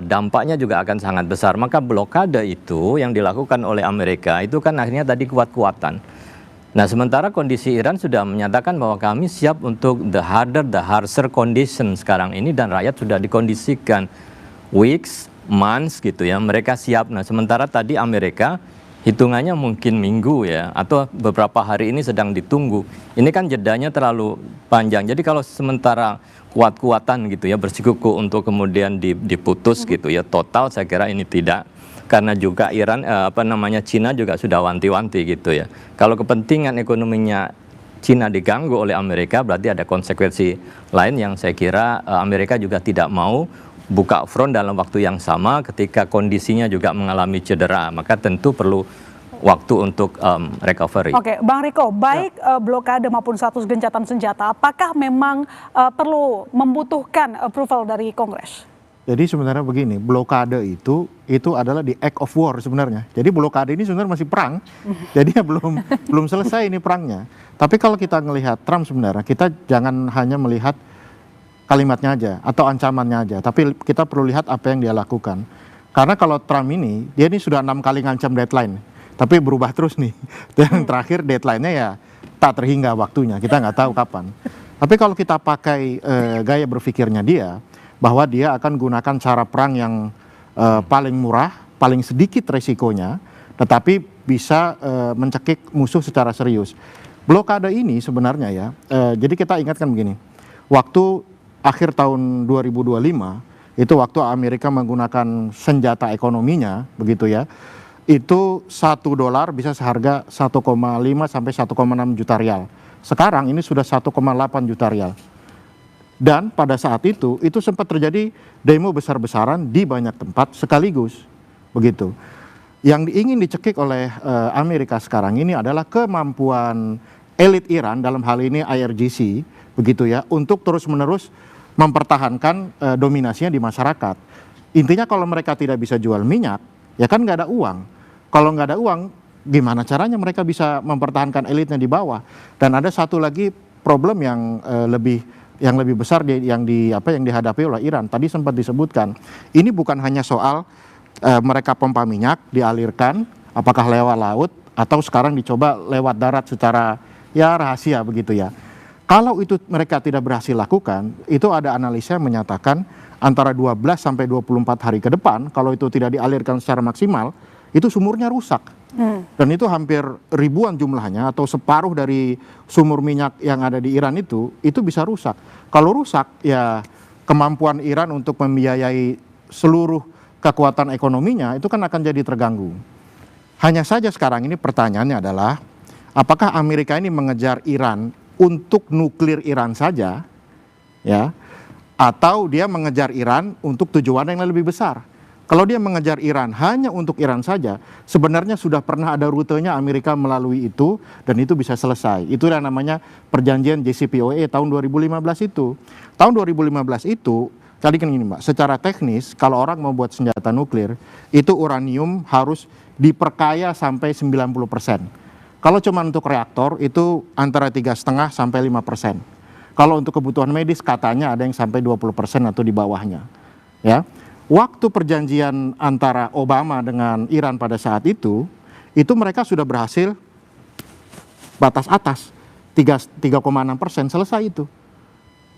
dampaknya juga akan sangat besar. Maka blokade itu yang dilakukan oleh Amerika itu kan akhirnya tadi kuat-kuatan. Nah, sementara kondisi Iran sudah menyatakan bahwa kami siap untuk the harsher condition sekarang ini, dan rakyat sudah dikondisikan weeks, months gitu ya, mereka siap. Nah, sementara tadi Amerika hitungannya mungkin minggu ya, atau beberapa hari ini sedang ditunggu. Ini kan jedanya terlalu panjang. Jadi kalau sementara kuat-kuatan gitu ya bersikukuh untuk kemudian diputus gitu ya total, saya kira ini tidak. Karena juga Iran Cina juga sudah wanti-wanti gitu ya. Kalau kepentingan ekonominya Cina diganggu oleh Amerika, berarti ada konsekuensi lain yang saya kira Amerika juga tidak mau buka front dalam waktu yang sama ketika kondisinya juga mengalami cedera. Maka tentu perlu waktu untuk recovery. Oke, Bang Riko, baik blokade maupun status gencatan senjata, apakah memang perlu membutuhkan approval dari Kongres? Jadi sebenarnya begini, blokade itu adalah the act of war sebenarnya. Jadi blokade ini sebenarnya masih perang, jadi belum selesai ini perangnya. Tapi kalau kita melihat Trump sebenarnya, kita jangan hanya melihat kalimatnya aja atau ancamannya aja, tapi kita perlu lihat apa yang dia lakukan. Karena kalau Trump ini, dia ini sudah 6 kali ngancam deadline, tapi berubah terus nih. Yang terakhir deadline-nya ya tak terhingga waktunya, kita nggak tahu kapan. Tapi kalau kita pakai gaya berpikirnya dia, bahwa dia akan gunakan cara perang yang paling murah, paling sedikit resikonya, tetapi bisa mencekik musuh secara serius. Blokade ini sebenarnya ya, jadi kita ingatkan begini, waktu akhir tahun 2025, itu waktu Amerika menggunakan senjata ekonominya, begitu ya, itu $1 bisa seharga 1,5 sampai 1,6 juta rial. Sekarang ini sudah 1,8 juta rial. Dan pada saat itu sempat terjadi demo besar-besaran di banyak tempat sekaligus, begitu. Yang ingin dicekik oleh Amerika sekarang ini adalah kemampuan elit Iran, dalam hal ini IRGC, begitu ya, untuk terus-menerus mempertahankan dominasinya di masyarakat. Intinya kalau mereka tidak bisa jual minyak, ya kan nggak ada uang. Kalau nggak ada uang, gimana caranya mereka bisa mempertahankan elitnya di bawah? Dan ada satu lagi problem yang lebih besar yang dihadapi oleh Iran. Tadi sempat disebutkan, ini bukan hanya soal mereka pompa minyak dialirkan, apakah lewat laut atau sekarang dicoba lewat darat secara ya rahasia begitu ya. Kalau itu mereka tidak berhasil lakukan, itu ada analisa yang menyatakan antara 12 sampai 24 hari ke depan, kalau itu tidak dialirkan secara maksimal, itu sumurnya rusak. Dan itu hampir ribuan jumlahnya atau separuh dari sumur minyak yang ada di Iran itu bisa rusak. Kalau rusak ya kemampuan Iran untuk membiayai seluruh kekuatan ekonominya itu kan akan jadi terganggu. Hanya saja sekarang ini pertanyaannya adalah apakah Amerika ini mengejar Iran untuk nuklir Iran saja ya, atau dia mengejar Iran untuk tujuan yang lebih besar. Kalau dia mengejar Iran hanya untuk Iran saja, sebenarnya sudah pernah ada rutenya Amerika melalui itu dan itu bisa selesai. Itu yang namanya perjanjian JCPOA tahun 2015 itu. Tahun 2015 itu tadi kan gini Mbak, secara teknis kalau orang mau buat senjata nuklir, itu uranium harus diperkaya sampai 90%. Kalau cuma untuk reaktor itu antara 3,5 sampai 5%. Kalau untuk kebutuhan medis katanya ada yang sampai 20% atau di bawahnya. Ya. Waktu perjanjian antara Obama dengan Iran pada saat itu mereka sudah berhasil batas atas 3,6% selesai itu.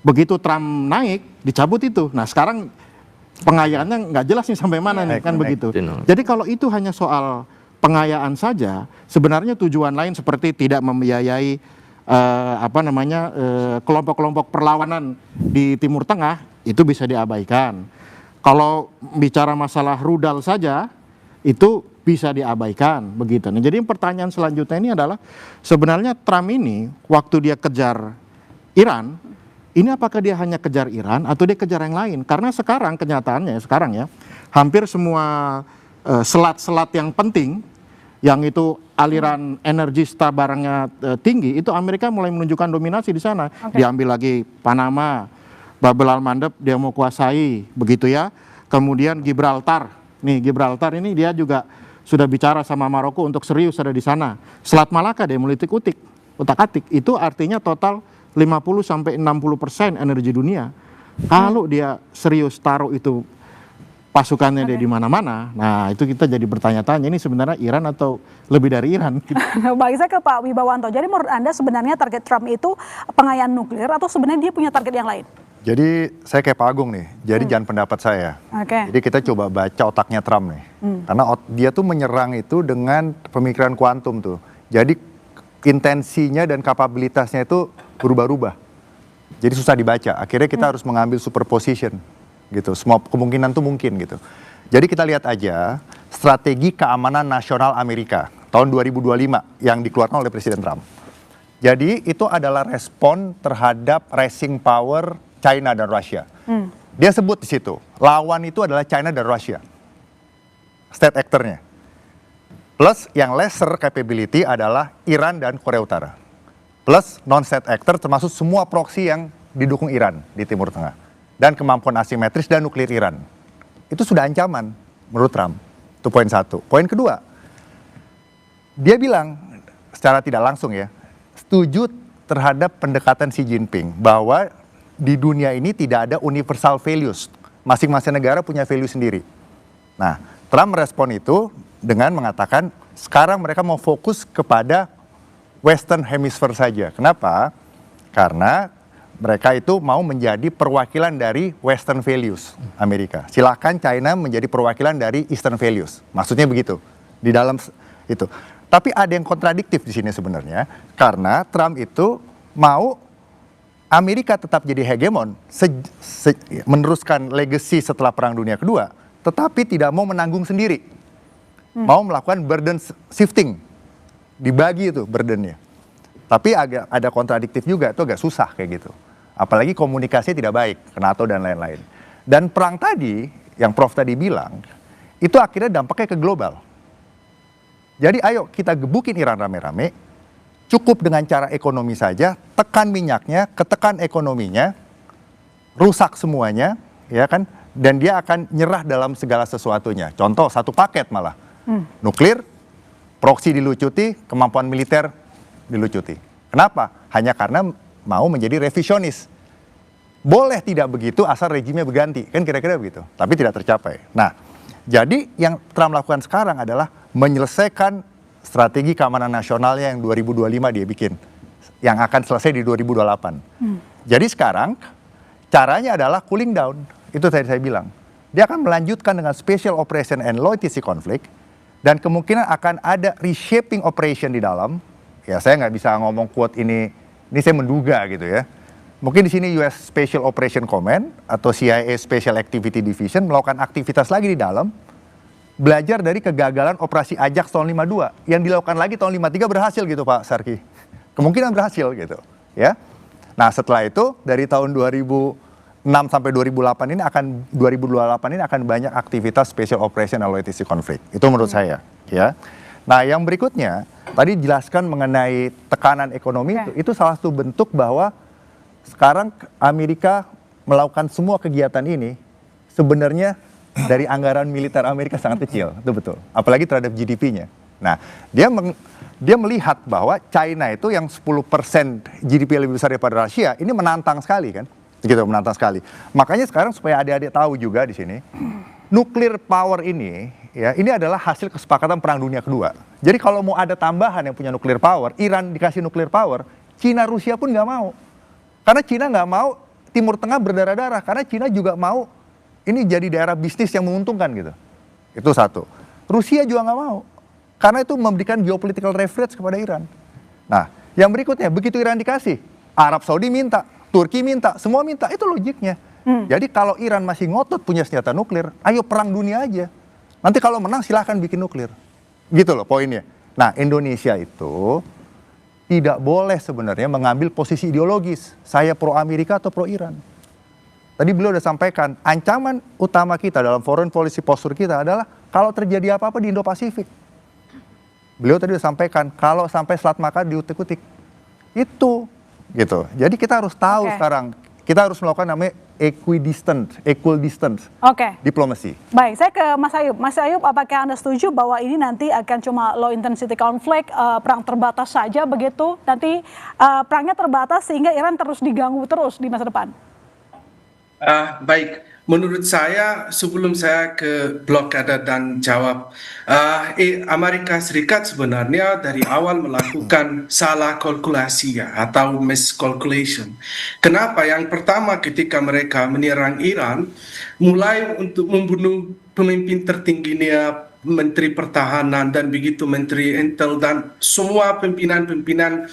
Begitu Trump naik, dicabut itu. Nah sekarang pengayaannya nggak jelas nih sampai mana nih, kan begitu. Jadi kalau itu hanya soal pengayaan saja, sebenarnya tujuan lain seperti tidak membiayai kelompok-kelompok perlawanan di Timur Tengah itu bisa diabaikan. Kalau bicara masalah rudal saja, itu bisa diabaikan begitu. Nah, jadi pertanyaan selanjutnya ini adalah sebenarnya Trump ini waktu dia kejar Iran, ini apakah dia hanya kejar Iran atau dia kejar yang lain? Karena sekarang kenyataannya sekarang ya, hampir semua selat-selat yang penting, yang itu aliran energi barangnya tinggi, itu Amerika mulai menunjukkan dominasi di sana. Diambil lagi Panama, Bab el-Mandeb dia mau kuasai, begitu ya. Kemudian Gibraltar, nih Gibraltar ini dia juga sudah bicara sama Maroko untuk serius ada di sana. Selat Malaka dia mulai utak-atik, itu artinya total 50-60% energi dunia. Kalau dia serius taruh itu pasukannya dia di mana-mana, nah itu kita jadi bertanya-tanya ini sebenarnya Iran atau lebih dari Iran? Baik, saya ke Pak Wibawanto. Jadi menurut Anda sebenarnya target Trump itu pengayaan nuklir atau sebenarnya dia punya target yang lain? Jadi saya kayak Pak Agung nih, jadi jangan pendapat saya. Jadi kita coba baca otaknya Trump nih, karena dia tuh menyerang itu dengan pemikiran kuantum tuh. Jadi intensinya dan kapabilitasnya itu berubah-ubah. Jadi susah dibaca. Akhirnya kita harus mengambil superposition, gitu. Semua kemungkinan tuh mungkin gitu. Jadi kita lihat aja strategi keamanan nasional Amerika tahun 2025 yang dikeluarkan oleh Presiden Trump. Jadi itu adalah respon terhadap rising power China dan Rusia. Dia sebut di situ, lawan itu adalah China dan Rusia. State actor-nya. Plus yang lesser capability adalah Iran dan Korea Utara. Plus non-state actor termasuk semua proxy yang didukung Iran di Timur Tengah. Dan kemampuan asimetris dan nuklir Iran. Itu sudah ancaman menurut Trump. Itu poin satu. Poin kedua, dia bilang secara tidak langsung ya, setuju terhadap pendekatan Xi Jinping bahwa di dunia ini tidak ada universal values. Masing-masing negara punya value sendiri. Nah, Trump merespon itu dengan mengatakan sekarang mereka mau fokus kepada Western Hemisphere saja. Kenapa? Karena mereka itu mau menjadi perwakilan dari Western values Amerika. Silakan China menjadi perwakilan dari Eastern values. Maksudnya begitu. Di dalam itu. Tapi ada yang kontradiktif di sini sebenarnya. Karena Trump itu mau Amerika tetap jadi hegemon, meneruskan legacy setelah Perang Dunia Kedua, tetapi tidak mau menanggung sendiri. Mau melakukan burden shifting, dibagi itu burdennya. Tapi agak ada kontradiktif juga, itu agak susah kayak gitu. Apalagi komunikasi tidak baik ke NATO dan lain-lain. Dan perang tadi, yang Prof tadi bilang, itu akhirnya dampaknya ke global. Jadi ayo kita gebukin Iran rame-rame, cukup dengan cara ekonomi saja, tekan minyaknya, ketekan ekonominya, rusak semuanya, ya kan? Dan dia akan nyerah dalam segala sesuatunya. Contoh, satu paket malah. Nuklir, proksi dilucuti, kemampuan militer dilucuti. Kenapa? Hanya karena mau menjadi revisionis. Boleh tidak begitu asal rejimnya berganti, kan kira-kira begitu. Tapi tidak tercapai. Nah, jadi yang Trump lakukan sekarang adalah menyelesaikan strategi keamanan nasionalnya yang 2025 dia bikin. Yang akan selesai di 2028. Jadi sekarang caranya adalah cooling down. Itu tadi saya bilang. Dia akan melanjutkan dengan special operation and low intensity conflict. Dan kemungkinan akan ada reshaping operation di dalam. Ya saya nggak bisa ngomong quote ini saya menduga gitu ya. Mungkin di sini US Special Operation Command atau CIA Special Activity Division melakukan aktivitas lagi di dalam. Belajar dari kegagalan operasi Ajax tahun 52 yang dilakukan lagi tahun 53 berhasil gitu Pak Sarki. Kemungkinan berhasil gitu ya. Nah, setelah itu dari tahun 2006 sampai 2028 ini akan banyak aktivitas special operation and low intensity conflict. Itu menurut saya ya. Nah, yang berikutnya tadi jelaskan mengenai tekanan ekonomi itu salah satu bentuk bahwa sekarang Amerika melakukan semua kegiatan ini sebenarnya dari anggaran militer Amerika sangat kecil, itu betul. Apalagi terhadap GDP-nya. Nah, dia melihat bahwa China itu yang 10% GDP lebih besar daripada Rusia, ini menantang sekali kan? Gitu, menantang sekali. Makanya sekarang supaya adik-adik tahu juga di sini, nuklir power ini, ya, ini adalah hasil kesepakatan Perang Dunia Kedua. Jadi kalau mau ada tambahan yang punya nuklir power, Iran dikasih nuklir power, Cina, Rusia pun nggak mau. Karena Cina nggak mau Timur Tengah berdarah-darah, karena Cina juga mau ini jadi daerah bisnis yang menguntungkan gitu. Itu satu. Rusia juga nggak mau. Karena itu memberikan geopolitical leverage kepada Iran. Nah, yang berikutnya, begitu Iran dikasih, Arab Saudi minta, Turki minta, semua minta. Itu logiknya. Jadi kalau Iran masih ngotot punya senjata nuklir, ayo perang dunia aja. Nanti kalau menang silahkan bikin nuklir. Gitu loh poinnya. Nah, Indonesia itu tidak boleh sebenarnya mengambil posisi ideologis. Saya pro Amerika atau pro Iran. Tadi beliau sudah sampaikan, ancaman utama kita dalam foreign policy posture kita adalah kalau terjadi apa-apa di Indo-Pasifik. Beliau tadi sudah sampaikan, kalau sampai Selat Malaka diutik-utik. Itu, gitu. Jadi kita harus tahu sekarang, kita harus melakukan namanya equal distance diplomasi. Baik, saya ke Mas Ayub. Mas Ayub, apakah Anda setuju bahwa ini nanti akan cuma low intensity conflict, perang terbatas saja begitu? Nanti perangnya terbatas sehingga Iran terus diganggu terus di masa depan? Baik, menurut saya sebelum saya ke blokade dan jawab, Amerika Serikat sebenarnya dari awal melakukan salah kalkulasi ya, atau miscalculation. Kenapa? Yang pertama ketika mereka menyerang Iran, mulai untuk membunuh pemimpin tertingginya, Menteri Pertahanan dan begitu Menteri Intel dan semua pimpinan-pimpinan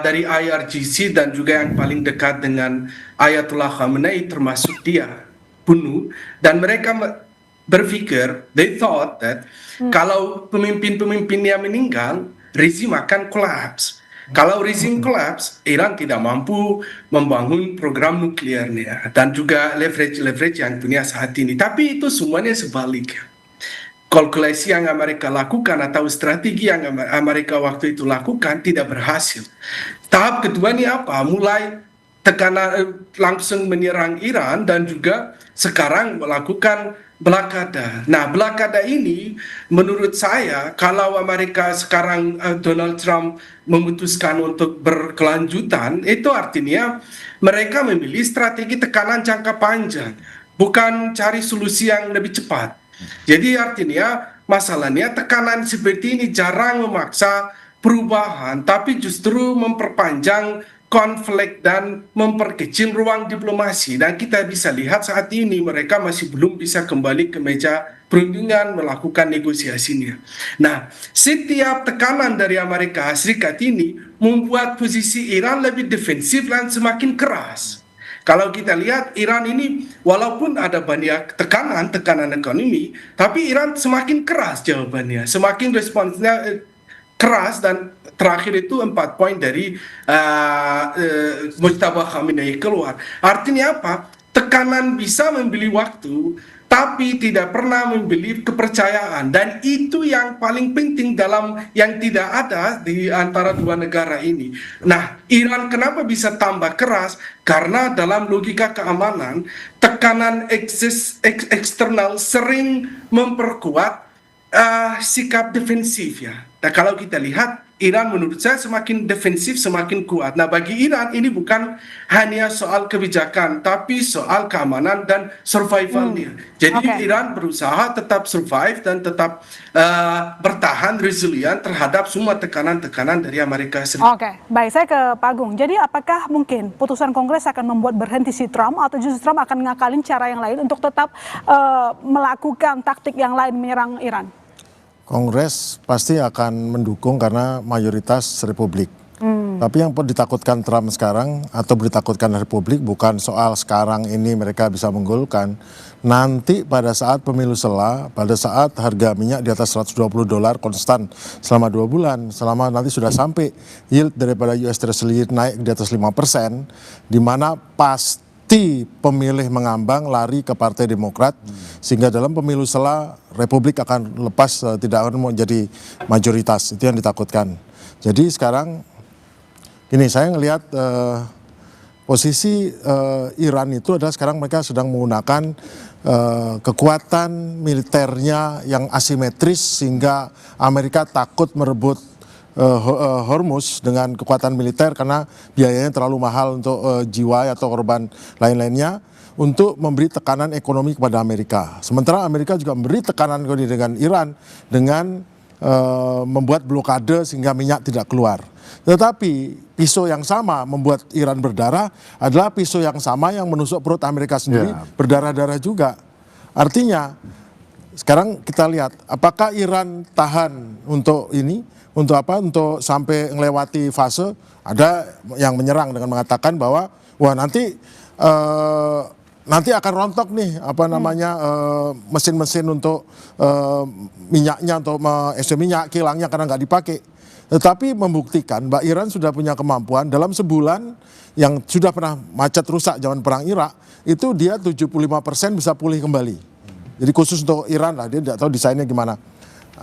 dari IRGC dan juga yang paling dekat dengan Ayatollah Khamenei termasuk dia bunuh, dan mereka berpikir, they thought that kalau pemimpin-pemimpinnya meninggal, rezim akan collapse. Kalau rezim collapse, Iran tidak mampu membangun program nuklirnya dan juga leverage yang punya saat ini. Tapi itu semuanya sebaliknya. Kalkulasi yang Amerika lakukan atau strategi yang Amerika waktu itu lakukan tidak berhasil. Tahap kedua ini apa? Mulai tekanan langsung menyerang Iran dan juga sekarang melakukan blokade. Nah, blokade ini menurut saya kalau Amerika sekarang Donald Trump memutuskan untuk berkelanjutan, itu artinya mereka memilih strategi tekanan jangka panjang, bukan cari solusi yang lebih cepat. Jadi artinya masalahnya tekanan seperti ini jarang memaksa perubahan, tapi justru memperpanjang konflik dan memperkecil ruang diplomasi. Dan kita bisa lihat saat ini mereka masih belum bisa kembali ke meja perundingan melakukan negosiasinya. Nah, setiap tekanan dari Amerika Serikat ini membuat posisi Iran lebih defensif dan semakin keras. Kalau kita lihat Iran ini walaupun ada banyak tekanan ekonomi, tapi Iran semakin keras jawabannya, semakin responsnya keras, dan terakhir itu 4 poin dari Mujtaba Khamenei keluar. Artinya apa? Tekanan bisa membeli waktu, tapi tidak pernah membeli kepercayaan, dan itu yang paling penting dalam yang tidak ada di antara dua negara ini. Nah, Iran kenapa bisa tambah keras? Karena dalam logika keamanan, tekanan eksternal sering memperkuat sikap defensif ya. Nah, kalau kita lihat Iran menurut saya semakin defensif semakin kuat. Nah, bagi Iran ini bukan hanya soal kebijakan, tapi soal keamanan dan survivalnya. Jadi Iran berusaha tetap survive dan tetap bertahan resilient terhadap semua tekanan-tekanan dari Amerika Serikat. Oke, baik, saya ke Pak Agung. Jadi apakah mungkin putusan Kongres akan membuat berhenti si Trump, atau justru Trump akan ngakalin cara yang lain untuk tetap melakukan taktik yang lain menyerang Iran? Kongres pasti akan mendukung karena mayoritas Republik. Tapi yang ditakutkan Trump sekarang atau ditakutkan Republik bukan soal sekarang ini mereka bisa menggolkan. Nanti pada saat pemilu sela, pada saat harga minyak di atas $120 konstan selama 2 bulan, selama nanti sudah sampai yield daripada US Treasury naik di atas 5%, di mana pasti pemilih mengambang lari ke Partai Demokrat, sehingga dalam pemilu sela Republik akan lepas, tidak akan menjadi mayoritas. Itu yang ditakutkan. Jadi sekarang ini saya ngelihat posisi Iran itu adalah sekarang mereka sedang menggunakan kekuatan militernya yang asimetris, sehingga Amerika takut merebut Hormuz dengan kekuatan militer karena biayanya terlalu mahal untuk jiwa atau korban lain-lainnya, untuk memberi tekanan ekonomi kepada Amerika. Sementara Amerika juga memberi tekanan dengan Iran dengan membuat blokade sehingga minyak tidak keluar. Tetapi pisau yang sama membuat Iran berdarah adalah pisau yang sama yang menusuk perut Amerika sendiri, berdarah-darah juga. Artinya sekarang kita lihat apakah Iran tahan untuk ini, untuk apa? Untuk sampai melewati fase. Ada yang menyerang dengan mengatakan bahwa wah nanti akan rontok nih apa namanya mesin-mesin untuk minyaknya, untuk minyak kilangnya karena nggak dipakai. Tetapi membuktikan Mbak Iran sudah punya kemampuan dalam sebulan yang sudah pernah macet rusak zaman perang Irak, itu dia 75% bisa pulih kembali. Jadi khusus untuk Iran lah, dia tidak tahu desainnya gimana.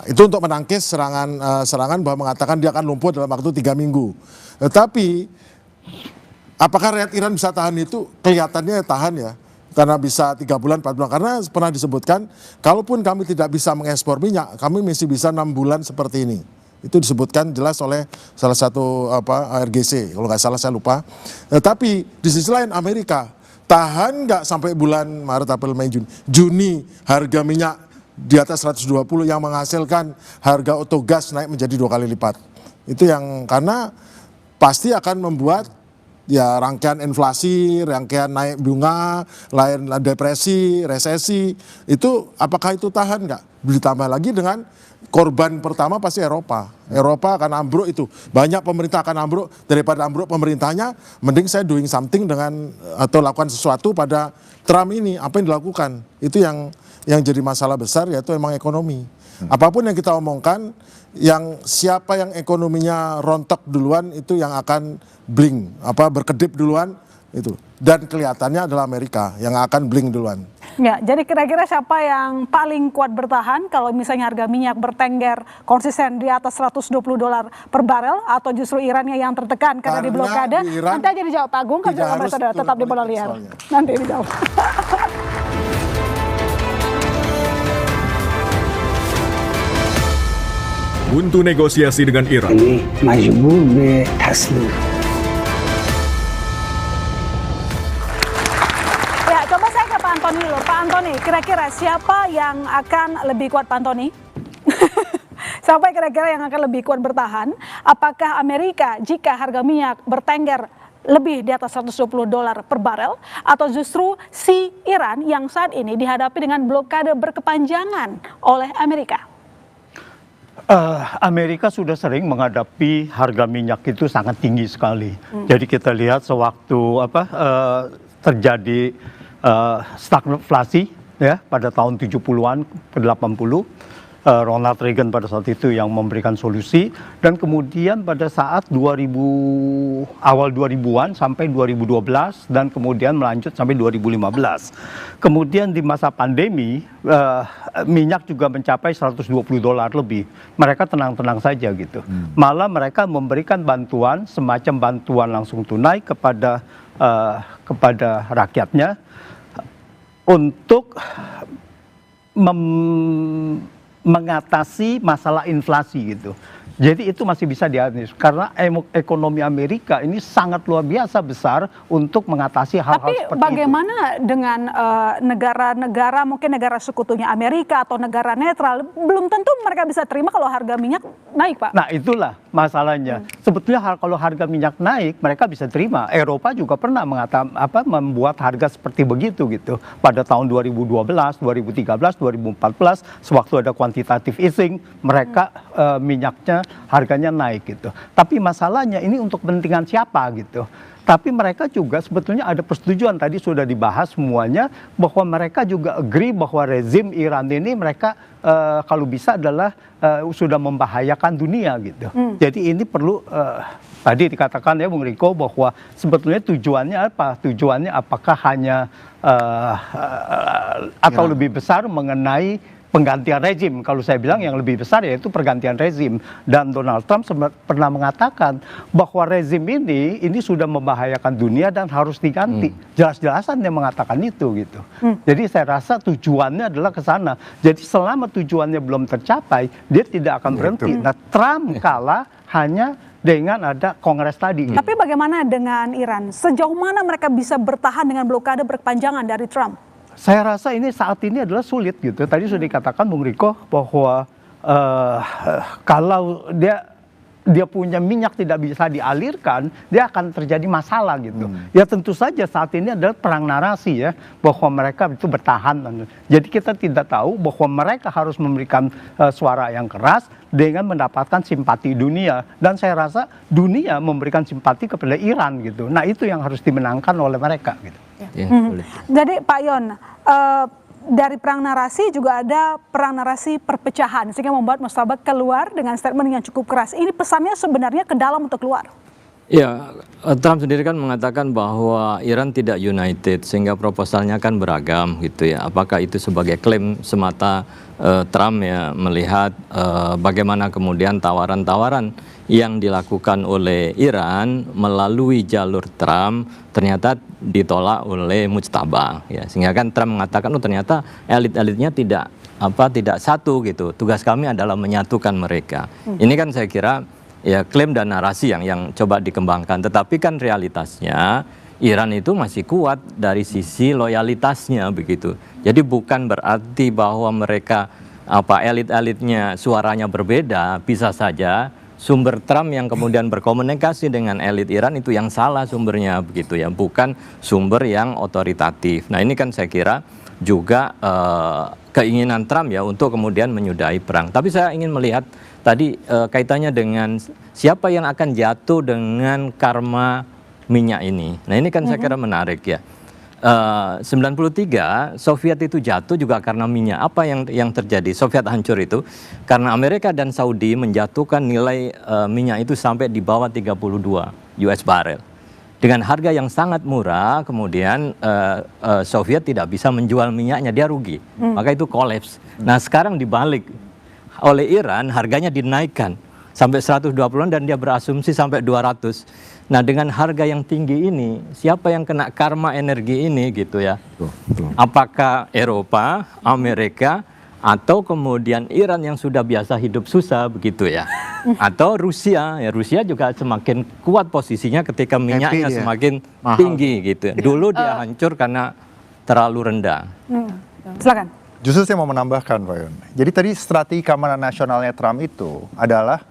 Itu untuk menangkis serangan bahwa mengatakan dia akan lumpuh dalam waktu 3 minggu. Tetapi apakah rakyat Iran bisa tahan itu? Kelihatannya tahan ya. Karena bisa 3 bulan, 4 bulan. Karena pernah disebutkan, kalaupun kami tidak bisa mengekspor minyak, kami masih bisa 6 bulan seperti ini. Itu disebutkan jelas oleh salah satu ARGC, kalau nggak salah saya lupa. Tapi di sisi lain Amerika, tahan nggak sampai bulan Maret, April, Mei, Juni. Juni harga minyak di atas 120 yang menghasilkan harga otogas naik menjadi 2 kali lipat. Itu yang karena pasti akan membuat ya rangkaian inflasi, rangkaian naik bunga, lain depresi, resesi, itu apakah itu tahan nggak? Ditambah lagi dengan korban pertama pasti Eropa. Eropa akan ambruk itu. Banyak pemerintah akan ambruk, daripada ambruk pemerintahnya, mending saya doing something dengan atau lakukan sesuatu pada Trump ini. Apa yang dilakukan? Itu yang jadi masalah besar, yaitu emang ekonomi. Apapun yang kita omongkan, yang siapa yang ekonominya rontok duluan itu yang akan blink, berkedip duluan itu. Dan kelihatannya adalah Amerika yang akan blink duluan. Ya, jadi kira-kira siapa yang paling kuat bertahan kalau misalnya harga minyak bertengger konsisten di atas $120 per barel, atau justru Irannya yang tertekan karena di blokade? Nanti aja dijawab Pak Agung, kan tetap di bola liar. Nanti dijawab. buntu negosiasi dengan Iran. ini majbur be taslim. Ya, coba saya ke Pak Antoni dulu. Pak Antoni, kira-kira siapa yang akan lebih kuat, Pak Antoni? Siapa kira-kira yang akan lebih kuat bertahan? Apakah Amerika jika harga minyak bertengger lebih di atas $120 per barel, atau justru si Iran yang saat ini dihadapi dengan blokade berkepanjangan oleh Amerika? Amerika sudah sering menghadapi harga minyak itu sangat tinggi sekali. Jadi kita lihat sewaktu terjadi stagflasi ya pada tahun 70-an ke 80. Ronald Reagan pada saat itu yang memberikan solusi, dan kemudian pada saat awal 2000-an sampai 2012 dan kemudian melanjut sampai 2015. Kemudian di masa pandemi minyak juga mencapai $120 lebih. Mereka tenang-tenang saja gitu. Malah mereka memberikan bantuan, semacam bantuan langsung tunai kepada rakyatnya untuk mengatasi masalah inflasi gitu. Jadi itu masih bisa dianalisis karena ekonomi Amerika ini sangat luar biasa besar untuk mengatasi hal-hal seperti itu. Tapi bagaimana dengan negara-negara, mungkin negara sekutunya Amerika atau negara netral, belum tentu mereka bisa terima kalau harga minyak naik, Pak. Nah, itulah masalahnya. Sebetulnya kalau harga minyak naik mereka bisa terima. Eropa juga pernah membuat harga seperti begitu gitu. Pada tahun 2012, 2013, 2014 sewaktu ada quantitative easing, mereka minyaknya harganya naik gitu. Tapi masalahnya ini untuk kepentingan siapa gitu. Tapi mereka juga sebetulnya ada persetujuan, tadi sudah dibahas semuanya, bahwa mereka juga agree bahwa rezim Iran ini mereka kalau bisa adalah sudah membahayakan dunia gitu. Jadi ini perlu tadi dikatakan ya Bung Riko bahwa sebetulnya tujuannya apa? Tujuannya apakah hanya atau lebih besar mengenai penggantian rezim. Kalau saya bilang yang lebih besar yaitu pergantian rezim. Dan Donald Trump pernah mengatakan bahwa rezim ini sudah membahayakan dunia dan harus diganti. Jelas-jelasan dia mengatakan itu gitu. Jadi saya rasa tujuannya adalah ke sana. Jadi selama tujuannya belum tercapai, dia tidak akan berhenti. Nah, Trump kalah hanya dengan ada kongres tadi. Tapi bagaimana dengan Iran? Sejauh mana mereka bisa bertahan dengan blokade berkepanjangan dari Trump? Saya rasa ini saat ini adalah sulit gitu. Tadi sudah dikatakan Bung Riko bahwa kalau dia punya minyak tidak bisa dialirkan, dia akan terjadi masalah gitu. Ya tentu saja saat ini adalah perang narasi ya, bahwa mereka itu bertahan. Jadi kita tidak tahu bahwa mereka harus memberikan suara yang keras dengan mendapatkan simpati dunia. Dan saya rasa dunia memberikan simpati kepada Iran gitu. Nah itu yang harus dimenangkan oleh mereka gitu. Jadi Pak Yon, dari perang narasi juga ada perang narasi perpecahan sehingga membuat Mustabak keluar dengan statement yang cukup keras. Ini pesannya sebenarnya ke dalam untuk keluar. Ya, Trump sendiri kan mengatakan bahwa Iran tidak united sehingga proposalnya kan beragam gitu ya. Apakah itu sebagai klaim semata Trump ya melihat bagaimana kemudian tawaran-tawaran yang dilakukan oleh Iran melalui jalur Trump ternyata ditolak oleh Mujtaba ya, sehingga kan Trump mengatakan ternyata elit-elitnya tidak satu gitu. Tugas kami adalah menyatukan mereka. Ini kan saya kira ya klaim dan narasi yang coba dikembangkan, tetapi kan realitasnya Iran itu masih kuat dari sisi loyalitasnya begitu. Jadi bukan berarti bahwa mereka elit-elitnya suaranya berbeda, bisa saja sumber Trump yang kemudian berkomunikasi dengan elit Iran itu yang salah sumbernya begitu ya, bukan sumber yang otoritatif. Nah ini kan saya kira juga keinginan Trump ya untuk kemudian menyudahi perang. Tapi saya ingin melihat tadi kaitannya dengan siapa yang akan jatuh dengan karma minyak ini. Nah ini kan saya kira menarik ya. 93 Soviet itu jatuh juga karena minyak. Apa yang terjadi? Soviet hancur itu karena Amerika dan Saudi menjatuhkan nilai minyak itu sampai di bawah 32 US barrel. Dengan harga yang sangat murah, kemudian Soviet tidak bisa menjual minyaknya, dia rugi. Maka itu kolaps. Nah sekarang dibalik oleh Iran, harganya dinaikkan sampai 120-an dan dia berasumsi sampai 200. Nah dengan harga yang tinggi ini, siapa yang kena karma energi ini gitu ya? Apakah Eropa, Amerika, atau kemudian Iran yang sudah biasa hidup susah begitu ya, atau Rusia juga semakin kuat posisinya ketika minyaknya semakin tinggi gitu. Dulu dia hancur karena terlalu rendah. Silakan. Justru saya mau menambahkan, Pak Yon. Jadi tadi strategi keamanan nasionalnya Trump itu adalah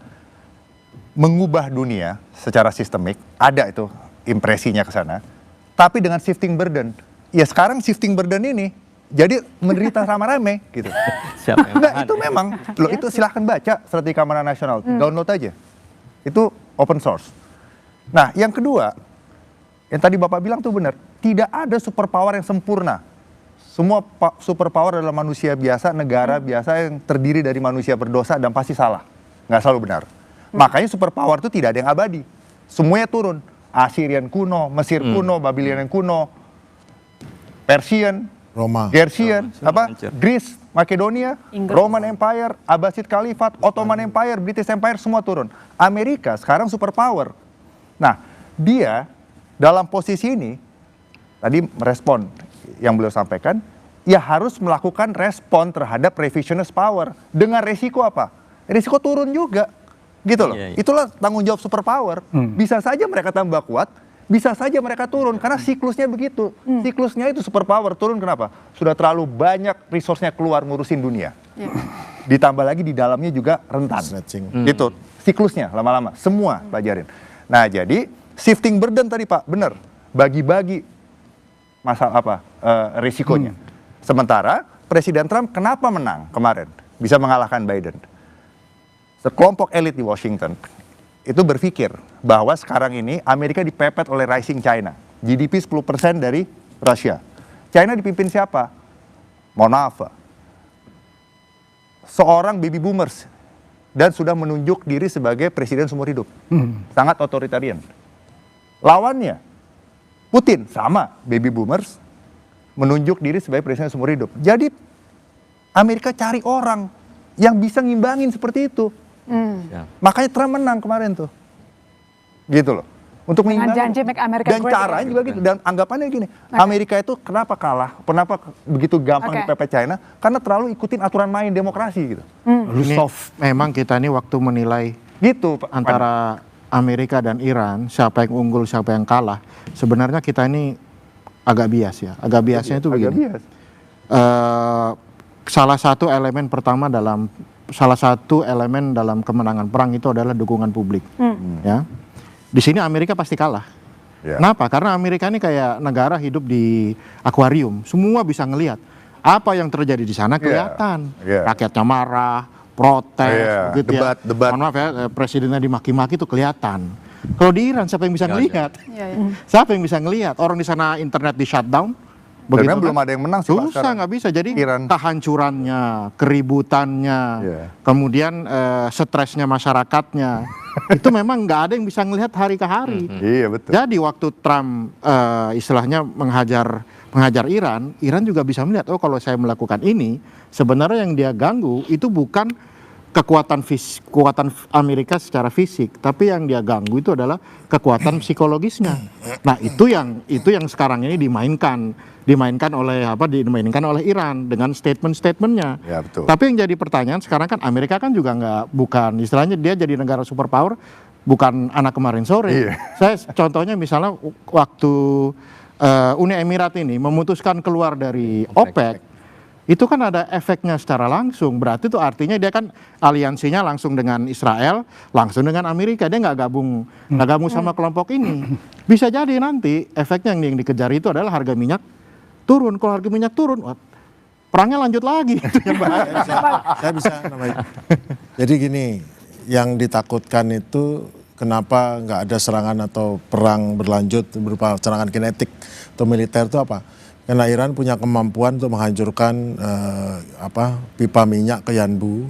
mengubah dunia secara sistemik, ada itu impresinya ke sana, tapi dengan shifting burden. Ya sekarang shifting burden ini jadi menderita rame-rame gitu. Nah itu memang, loh itu silahkan baca strategi keamanan nasional, download aja. Itu open source. Nah yang kedua, yang tadi Bapak bilang tuh benar, tidak ada superpower yang sempurna. Semua superpower adalah manusia biasa, negara biasa yang terdiri dari manusia berdosa dan pasti salah. Nggak selalu benar. Makanya superpower itu tidak ada yang abadi. Semuanya turun. Assyrian kuno, Mesir kuno, Babylonian kuno, Persian, Roma, Gersian, Greece, Makedonia, Roman Empire, Abbasid Khalifat, Ottoman Empire, British Empire, semua turun. Amerika sekarang superpower. Nah, dia dalam posisi ini, tadi merespon yang beliau sampaikan, ya harus melakukan respon terhadap revisionist power. Dengan resiko apa? Resiko turun juga. Gitu loh. Itulah tanggung jawab superpower. Bisa saja mereka tambah kuat, bisa saja mereka turun karena siklusnya begitu. Siklusnya itu superpower turun kenapa? Sudah terlalu banyak resource-nya keluar ngurusin dunia. Ditambah lagi di dalamnya juga rentan. Gitu. Siklusnya lama-lama semua pelajarin. Nah, jadi shifting burden tadi Pak, benar. Bagi-bagi masalah risikonya. Sementara Presiden Trump kenapa menang kemarin? Bisa mengalahkan Biden. Sekelompok elit di Washington itu berpikir bahwa sekarang ini Amerika dipepet oleh rising China. GDP 10% dari Rusia. China dipimpin siapa? Mohon maaf, seorang baby boomers dan sudah menunjuk diri sebagai presiden seumur hidup. Sangat otoritarian. Lawannya Putin, sama baby boomers, menunjuk diri sebagai presiden seumur hidup. Jadi Amerika cari orang yang bisa ngimbangin seperti itu. Makanya Trump menang kemarin tuh. Gitu loh. Untuk dengan janji make America dan great caranya juga gitu. Dan anggapannya gini, Amerika itu kenapa kalah? Kenapa begitu gampang dipepet China? Karena terlalu ikutin aturan main demokrasi gitu. Memang kita ini waktu menilai gitu antara Amerika dan Iran, siapa yang unggul, siapa yang kalah. Sebenarnya kita ini agak bias ya. Agak biasnya itu begini. Salah satu elemen dalam kemenangan perang itu adalah dukungan publik. Ya. Di sini Amerika pasti kalah. Kenapa? Karena Amerika ini kayak negara hidup di akuarium. Semua bisa ngelihat apa yang terjadi di sana kelihatan. Rakyatnya marah, protes, gitu debat. Mohon maaf ya, presidennya dimaki-maki itu kelihatan. Kalau di Iran siapa yang bisa ngelihat? Siapa yang bisa ngelihat? Orang di sana internet di shutdown. Begitu belum ada yang menang sih Pak. Susah, nggak bisa. Jadi kehancurannya, keributannya, kemudian stresnya masyarakatnya, itu memang nggak ada yang bisa ngelihat hari ke hari. Iya betul. Jadi waktu Trump istilahnya menghajar Iran juga bisa melihat, oh kalau saya melakukan ini, sebenarnya yang dia ganggu itu bukan kekuatan Amerika secara fisik, tapi yang dia ganggu itu adalah kekuatan psikologisnya. Nah itu yang sekarang ini dimainkan oleh Iran dengan statement-statementnya. Ya, betul. Tapi yang jadi pertanyaan sekarang kan Amerika kan juga bukan istilahnya dia jadi negara superpower, bukan anak kemarin sore. Saya contohnya misalnya waktu Uni Emirat ini memutuskan keluar dari OPEC. Itu kan ada efeknya secara langsung. Berarti itu artinya dia kan aliansinya langsung dengan Israel, langsung dengan Amerika. Dia nggak gabung sama kelompok ini. Bisa jadi nanti efeknya yang dikejar itu adalah harga minyak turun. Kalau harga minyak turun, perangnya lanjut lagi. Saya bisa nambahin. Jadi gini, yang ditakutkan itu kenapa nggak ada serangan atau perang berlanjut berupa serangan kinetik atau militer itu apa? Karena Iran punya kemampuan untuk menghancurkan pipa minyak ke Yanbu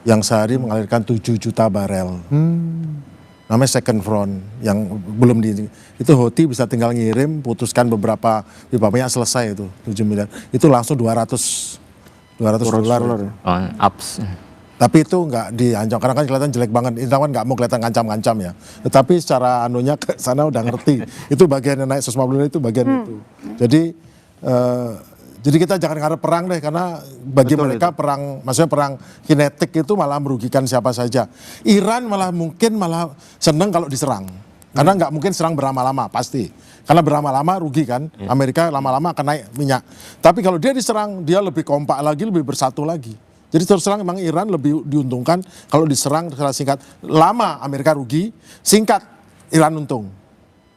yang sehari mengalirkan 7 juta barel. Namanya second front yang belum itu Houthi bisa tinggal ngirim, putuskan beberapa pipa minyak selesai itu 7 miliar. Itu langsung 200 dolar. Ups. Tapi itu nggak diancam karena kan kelihatan jelek banget. Itu kan nggak mau kelihatan ngancam-ngancam ya. Tetapi secara anunya ke sana udah ngerti. Itu bagian yang naik 150 itu bagian itu. Jadi kita jangan ngarep perang deh, karena bagi mereka perang, maksudnya perang kinetik itu malah merugikan siapa saja. Iran mungkin seneng kalau diserang, karena nggak mungkin serang berlama-lama pasti. Karena berlama-lama rugi kan, Amerika lama-lama akan naik minyak. Tapi kalau dia diserang, dia lebih kompak lagi, lebih bersatu lagi. Jadi terus terang memang Iran lebih diuntungkan kalau diserang secara singkat. Lama Amerika rugi, singkat Iran untung.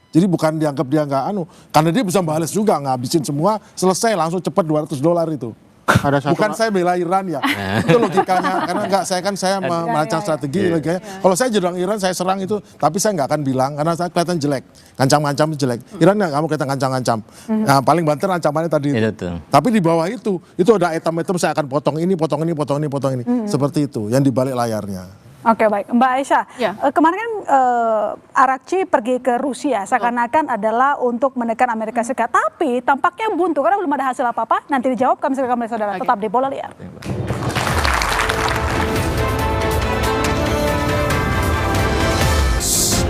Jadi bukan dianggap dia nggak karena dia bisa balas juga, ngabisin semua, selesai langsung cepat $200 itu. Bukan saya bela Iran ya, itu logikanya. Karena saya merancang strategi logikanya. Kalau saya jadang Iran, saya serang itu, tapi saya nggak akan bilang karena saya kelihatan jelek, ngancam-ngancam jelek. Iran nggak mau kelihatan ngancam-ngancam. Nah paling banter ancamannya tadi. Tapi di bawah itu ada item-item saya akan potong ini, potong ini, potong ini, potong ini, seperti itu yang di balik layarnya. Oke, baik, Mbak Aisyah. Kemarin kan Arakci pergi ke Rusia, seakan-akan adalah untuk menekan Amerika Serikat, tapi tampaknya buntu karena belum ada hasil apa-apa. Nanti dijawab kami saudara, tetap di Bola Liar.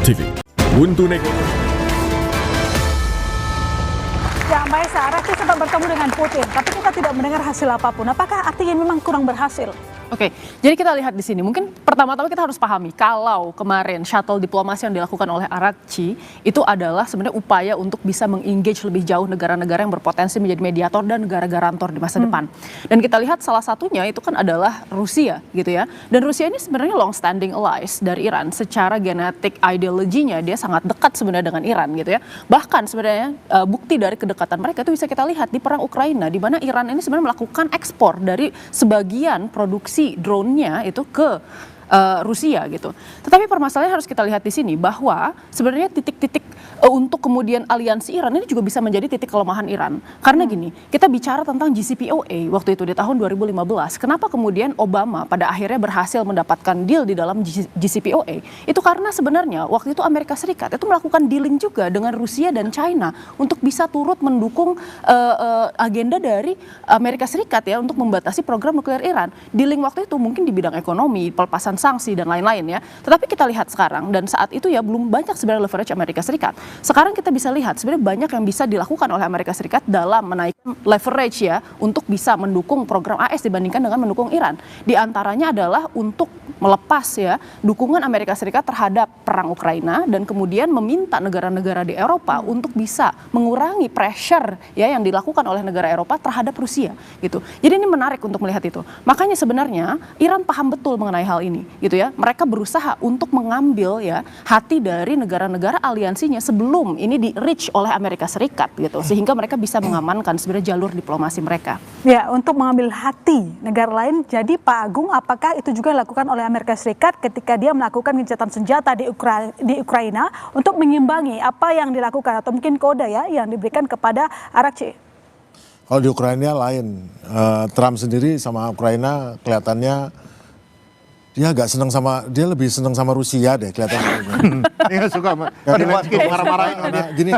TV buntu negara. Ya, Mbak Aisyah, Arakci sempat bertemu dengan Putin, tapi kita tidak mendengar hasil apapun. Apakah artinya memang kurang berhasil? Oke, jadi kita lihat di sini. Mungkin pertama-tama kita harus pahami kalau kemarin shuttle diplomasi yang dilakukan oleh Arakci itu adalah sebenarnya upaya untuk bisa mengengage lebih jauh negara-negara yang berpotensi menjadi mediator dan negara garantor di masa depan. Dan kita lihat salah satunya itu kan adalah Rusia gitu ya. Dan Rusia ini sebenarnya long standing allies dari Iran. Secara genetik ideologinya dia sangat dekat sebenarnya dengan Iran gitu ya. Bahkan sebenarnya bukti dari kedekatan mereka itu bisa kita lihat di perang Ukraina, di mana Iran ini sebenarnya melakukan ekspor dari sebagian produksi drone-nya itu ke Rusia gitu. Tetapi permasalahan harus kita lihat di sini bahwa sebenarnya titik-titik untuk kemudian aliansi Iran ini juga bisa menjadi titik kelemahan Iran. Karena gini, kita bicara tentang JCPOA waktu itu di tahun 2015. Kenapa kemudian Obama pada akhirnya berhasil mendapatkan deal di dalam JCPOA? Itu karena sebenarnya waktu itu Amerika Serikat itu melakukan dealing juga dengan Rusia dan China untuk bisa turut mendukung agenda dari Amerika Serikat ya untuk membatasi program nuklir Iran. Dealing waktu itu mungkin di bidang ekonomi, pelepasan sanksi dan lain-lain ya. Tetapi kita lihat sekarang dan saat itu ya belum banyak sebenarnya leverage Amerika Serikat. Sekarang kita bisa lihat sebenarnya banyak yang bisa dilakukan oleh Amerika Serikat dalam menaikkan leverage ya untuk bisa mendukung program AS dibandingkan dengan mendukung Iran. Di antaranya adalah untuk melepas ya dukungan Amerika Serikat terhadap perang Ukraina dan kemudian meminta negara-negara di Eropa untuk bisa mengurangi pressure ya yang dilakukan oleh negara Eropa terhadap Rusia gitu. Jadi ini menarik untuk melihat itu. Makanya sebenarnya Iran paham betul mengenai hal ini gitu ya. Mereka berusaha untuk mengambil ya hati dari negara-negara aliansinya sebelum ini di reach oleh Amerika Serikat gitu. Sehingga mereka bisa mengamankan sebenarnya jalur diplomasi mereka. Ya, untuk mengambil hati negara lain. Jadi Pak Agung, apakah itu juga dilakukan oleh Amerika Serikat ketika dia melakukan gencatan senjata di Ukraina untuk mengimbangi apa yang dilakukan atau mungkin kode ya yang diberikan kepada Arakci? Kalau di Ukraina lain, Trump sendiri sama Ukraina kelihatannya dia agak senang dia lebih senang sama Rusia deh kelihatannya. Dia suka marah-marahin gini.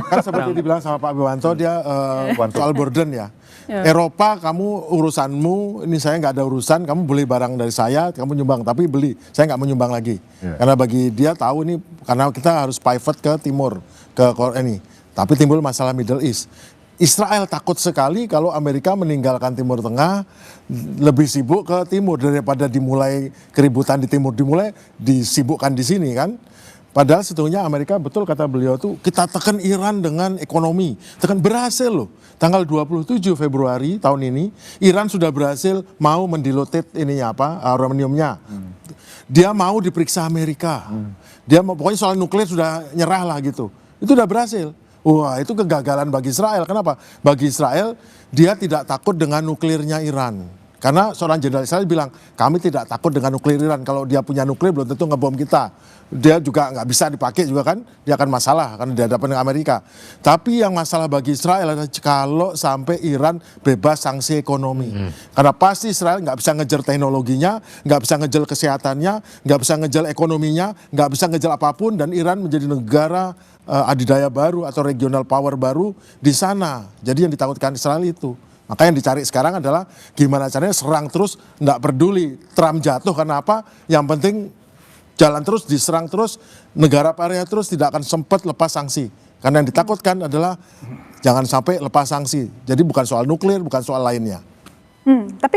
Kan seperti dibilang sama Pak Wiwanto, dia soal burden ya. Eropa kamu urusanmu, ini saya nggak ada urusan, kamu beli barang dari saya, kamu nyumbang, tapi beli, saya nggak mau nyumbang lagi. Karena bagi dia tahu ini, karena kita harus pivot ke timur, ke ini. Tapi timbul masalah Middle East. Israel takut sekali kalau Amerika meninggalkan Timur Tengah, lebih sibuk ke timur daripada dimulai keributan di timur, disibukkan di sini kan. Padahal sebetulnya Amerika, betul kata beliau tuh, kita tekan Iran dengan ekonomi, berhasil loh. Tanggal 27 Februari tahun ini, Iran sudah berhasil mau mendiluted uraniumnya. Dia mau diperiksa Amerika. Dia mau, pokoknya soal nuklir sudah nyerah lah gitu. Itu udah berhasil. Wah, itu kegagalan bagi Israel. Kenapa? Bagi Israel, dia tidak takut dengan nuklirnya Iran. Karena seorang jenderal Israel bilang, kami tidak takut dengan nuklir Iran. Kalau dia punya nuklir, belum tentu ngebom kita. Dia juga nggak bisa dipakai juga kan, dia akan masalah karena di hadapan dengan Amerika. Tapi yang masalah bagi Israel adalah kalau sampai Iran bebas sanksi ekonomi. Karena pasti Israel nggak bisa ngejar teknologinya, nggak bisa ngejar kesehatannya, nggak bisa ngejar ekonominya, nggak bisa ngejar apapun, dan Iran menjadi negara adidaya baru atau regional power baru di sana. Jadi yang ditakutkan Israel itu. Maka yang dicari sekarang adalah gimana caranya serang terus, nggak peduli Trump jatuh karena apa, yang penting jalan terus, diserang terus, negara paria terus, tidak akan sempat lepas sanksi. Karena yang ditakutkan adalah jangan sampai lepas sanksi. Jadi bukan soal nuklir, bukan soal lainnya. Tapi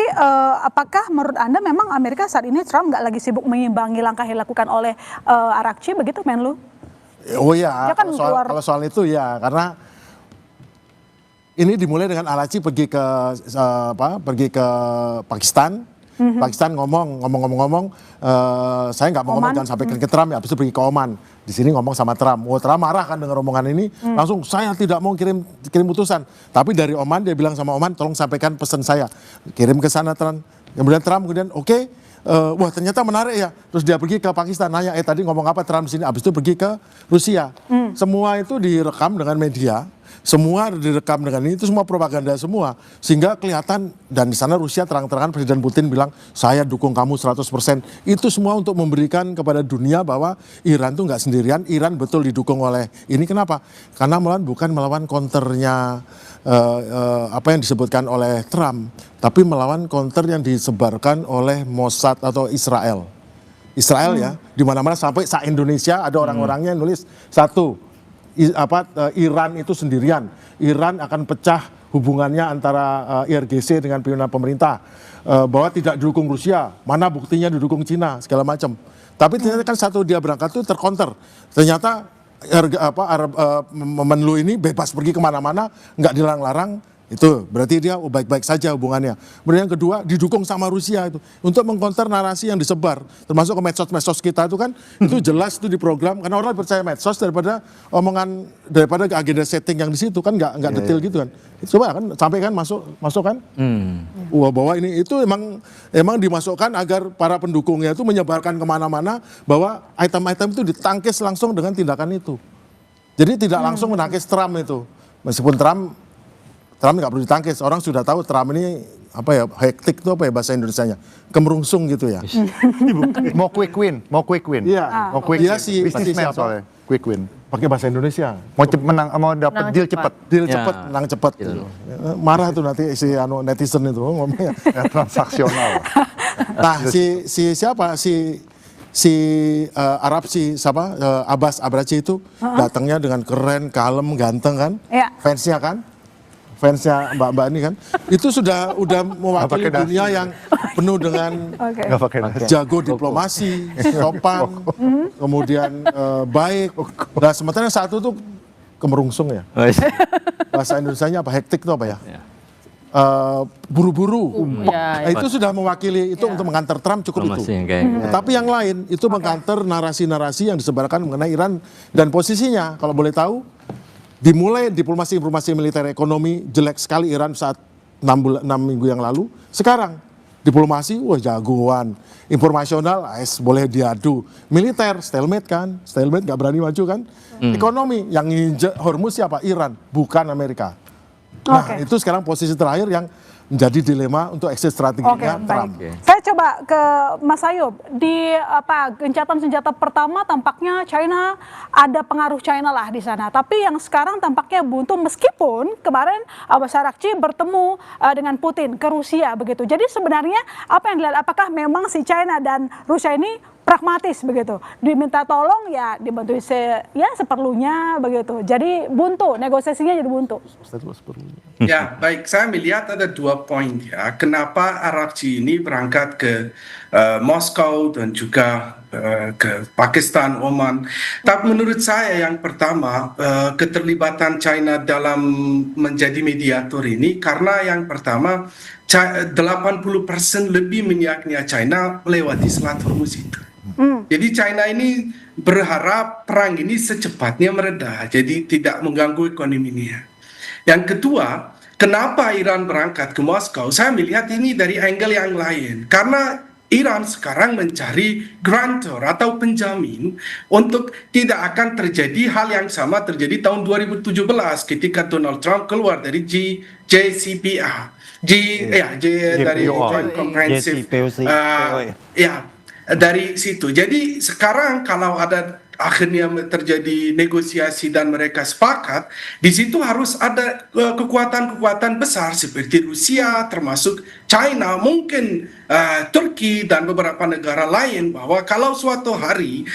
apakah menurut Anda memang Amerika saat ini Trump nggak lagi sibuk mengimbangi langkah yang dilakukan oleh Arakci begitu, Menlu? Oh ya, Dia kan kalau soal itu ya, karena ini dimulai dengan Arakci pergi ke Pakistan. Pakistan ngomong, saya nggak mau ngomong, jangan sampai ke Trump ya, habis itu pergi ke Oman. Di sini ngomong sama Trump. Trump marah kan dengan omongan ini, langsung saya tidak mau kirim utusan. Tapi dari Oman dia bilang sama Oman, tolong sampaikan pesan saya, kirim ke sana Trump. Kemudian Trump oke, wah ternyata menarik ya. Terus dia pergi ke Pakistan, nanya tadi ngomong apa Trump di sini, habis itu pergi ke Rusia. Semua itu direkam dengan media. Semua direkam dengan ini, itu semua propaganda semua. Sehingga kelihatan, dan di sana Rusia terang-terangan Presiden Putin bilang, saya dukung kamu 100%. Itu semua untuk memberikan kepada dunia bahwa Iran itu nggak sendirian, Iran betul didukung oleh ini. Kenapa? Karena bukan melawan counternya apa yang disebutkan oleh Trump, tapi melawan counter yang disebarkan oleh Mossad atau Israel. Israel ya, di mana-mana sampai se-Indonesia ada orang-orangnya yang nulis Iran itu sendirian, Iran akan pecah hubungannya antara IRGC dengan pimpinan pemerintah, bahwa tidak didukung Rusia, mana buktinya didukung Cina, segala macam. Tapi ternyata kan dia berangkat itu tercounter, ternyata Menlu ini bebas pergi kemana-mana, nggak dilarang-larang. Itu berarti dia baik-baik saja hubungannya. Kemudian yang kedua, didukung sama Rusia itu untuk mengkonter narasi yang disebar, termasuk ke medsos kita itu kan itu jelas itu diprogram, karena orang percaya medsos daripada agenda setting yang di situ kan nggak detail gitu kan. Coba kan sampai kan masuk kan? Wah, bahwa ini itu emang dimasukkan agar para pendukungnya itu menyebarkan kemana-mana bahwa item-item itu ditangkis langsung dengan tindakan itu. Jadi tidak langsung menangkis Trump itu, meskipun Trump nggak perlu ditangkis, orang sudah tahu Trump ini hektik itu bahasa Indonesianya, kemerungsung gitu ya. Mau quick win. Iya, mau quick dia si soalnya quick win. Pakai bahasa Indonesia. Mau dapat deal cepat. Menang cepat. Gitu. Marah tuh nanti si netizen itu ngomongnya transaksional. Nah, Abbas Arakci itu datangnya dengan keren, kalem, ganteng kan, fansnya Mbak ini kan, itu sudah mewakili dunia yang penuh dengan jago diplomasi, sopan, kemudian baik. Nah sementara yang satu tuh kemerungsung ya, bahasa Indonesianya hektik itu apa ya? Buru-buru. Itu sudah mewakili itu untuk mengantar Trump cukup itu. Tapi yang lain itu mengantar narasi-narasi yang disebarkan mengenai Iran dan posisinya kalau boleh tahu. Dimulai diplomasi militer ekonomi jelek sekali Iran saat 6 minggu yang lalu. Sekarang diplomasi jagoan, informasional boleh diadu, militer stalemate nggak berani maju kan. Ekonomi yang nginjek Hormuz siapa? Iran, bukan Amerika. Nah itu sekarang posisi terakhir yang menjadi dilema untuk exit strateginya Trump. Saya coba ke Mas Ayub, di gencatan senjata pertama tampaknya China, ada pengaruh China lah di sana. Tapi yang sekarang tampaknya buntu meskipun kemarin Abbas Arakci bertemu dengan Putin ke Rusia begitu. Jadi sebenarnya apa yang dilihat, apakah memang si China dan Rusia ini pragmatis begitu, diminta tolong ya dibantu seperlunya begitu, jadi buntu, negosiasinya jadi buntu. Ya baik, saya melihat ada 2 poin ya, kenapa Arakci ini berangkat ke Moskow dan juga ke Pakistan, Oman. Tapi menurut saya yang pertama keterlibatan China dalam menjadi mediator ini karena yang pertama 80% lebih minyaknya China melewati Selat Hormuz itu. Jadi China ini berharap perang ini secepatnya mereda, jadi tidak mengganggu ekonominya. Yang kedua, kenapa Iran berangkat ke Moskow? Saya melihat ini dari angle yang lain, karena Iran sekarang mencari grantor atau penjamin untuk tidak akan terjadi hal yang sama terjadi tahun 2017 ketika Donald Trump keluar dari JCPOA, dari Joint Comprehensive, dari situ. Jadi sekarang kalau ada akhirnya terjadi negosiasi dan mereka sepakat, di situ harus ada kekuatan-kekuatan besar seperti Rusia, termasuk China, mungkin Turki dan beberapa negara lain, bahwa kalau suatu hari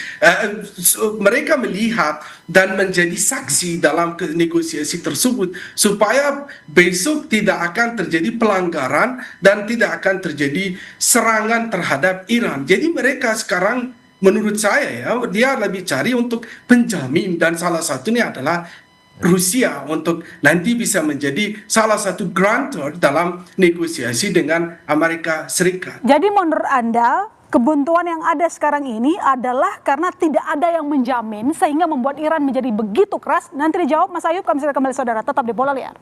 mereka melihat dan menjadi saksi dalam negosiasi tersebut, supaya besok tidak akan terjadi pelanggaran dan tidak akan terjadi serangan terhadap Iran. Jadi mereka sekarang, menurut saya ya, dia lebih cari untuk penjamin, dan salah satunya adalah Rusia untuk nanti bisa menjadi salah satu grantor dalam negosiasi dengan Amerika Serikat. Jadi menurut Anda, kebuntuan yang ada sekarang ini adalah karena tidak ada yang menjamin sehingga membuat Iran menjadi begitu keras? Nanti dijawab Mas Ayub, kami segera kembali saudara, tetap di Bola Liar.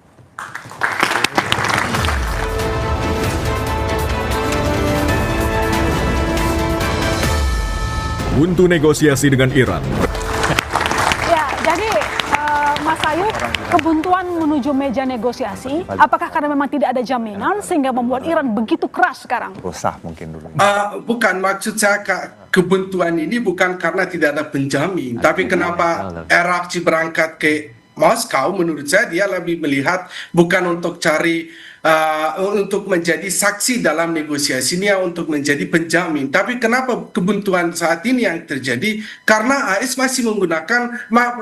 Buntu negosiasi dengan Iran. Ya, jadi Mas Ayub, kebuntuan menuju meja negosiasi, apakah karena memang tidak ada jaminan sehingga membuat Iran begitu keras sekarang? Rusah mungkin dulu. Bukan, maksud saya kebuntuan ini bukan karena tidak ada penjamin, tapi kenapa Irak berangkat ke Moskow, menurut saya dia lebih melihat bukan untuk cari untuk menjadi saksi dalam negosiasinya, untuk menjadi penjamin. Tapi kenapa kebuntuan saat ini yang terjadi? Karena AS masih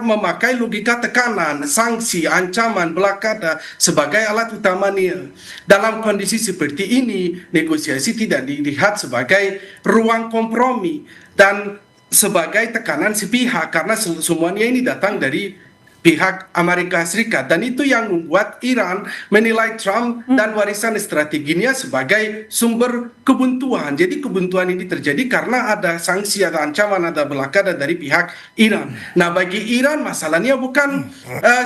memakai logika tekanan, sanksi, ancaman, blokade sebagai alat utamanya. Dalam kondisi seperti ini, negosiasi tidak dilihat sebagai ruang kompromi dan sebagai tekanan sepihak, karena semuanya ini datang dari pihak Amerika Serikat, dan itu yang membuat Iran menilai Trump dan warisan strateginya sebagai sumber kebuntuan. Jadi kebuntuan ini terjadi karena ada sanksi, ada ancaman, ada blokade dari pihak Iran. Nah, bagi Iran masalahnya bukan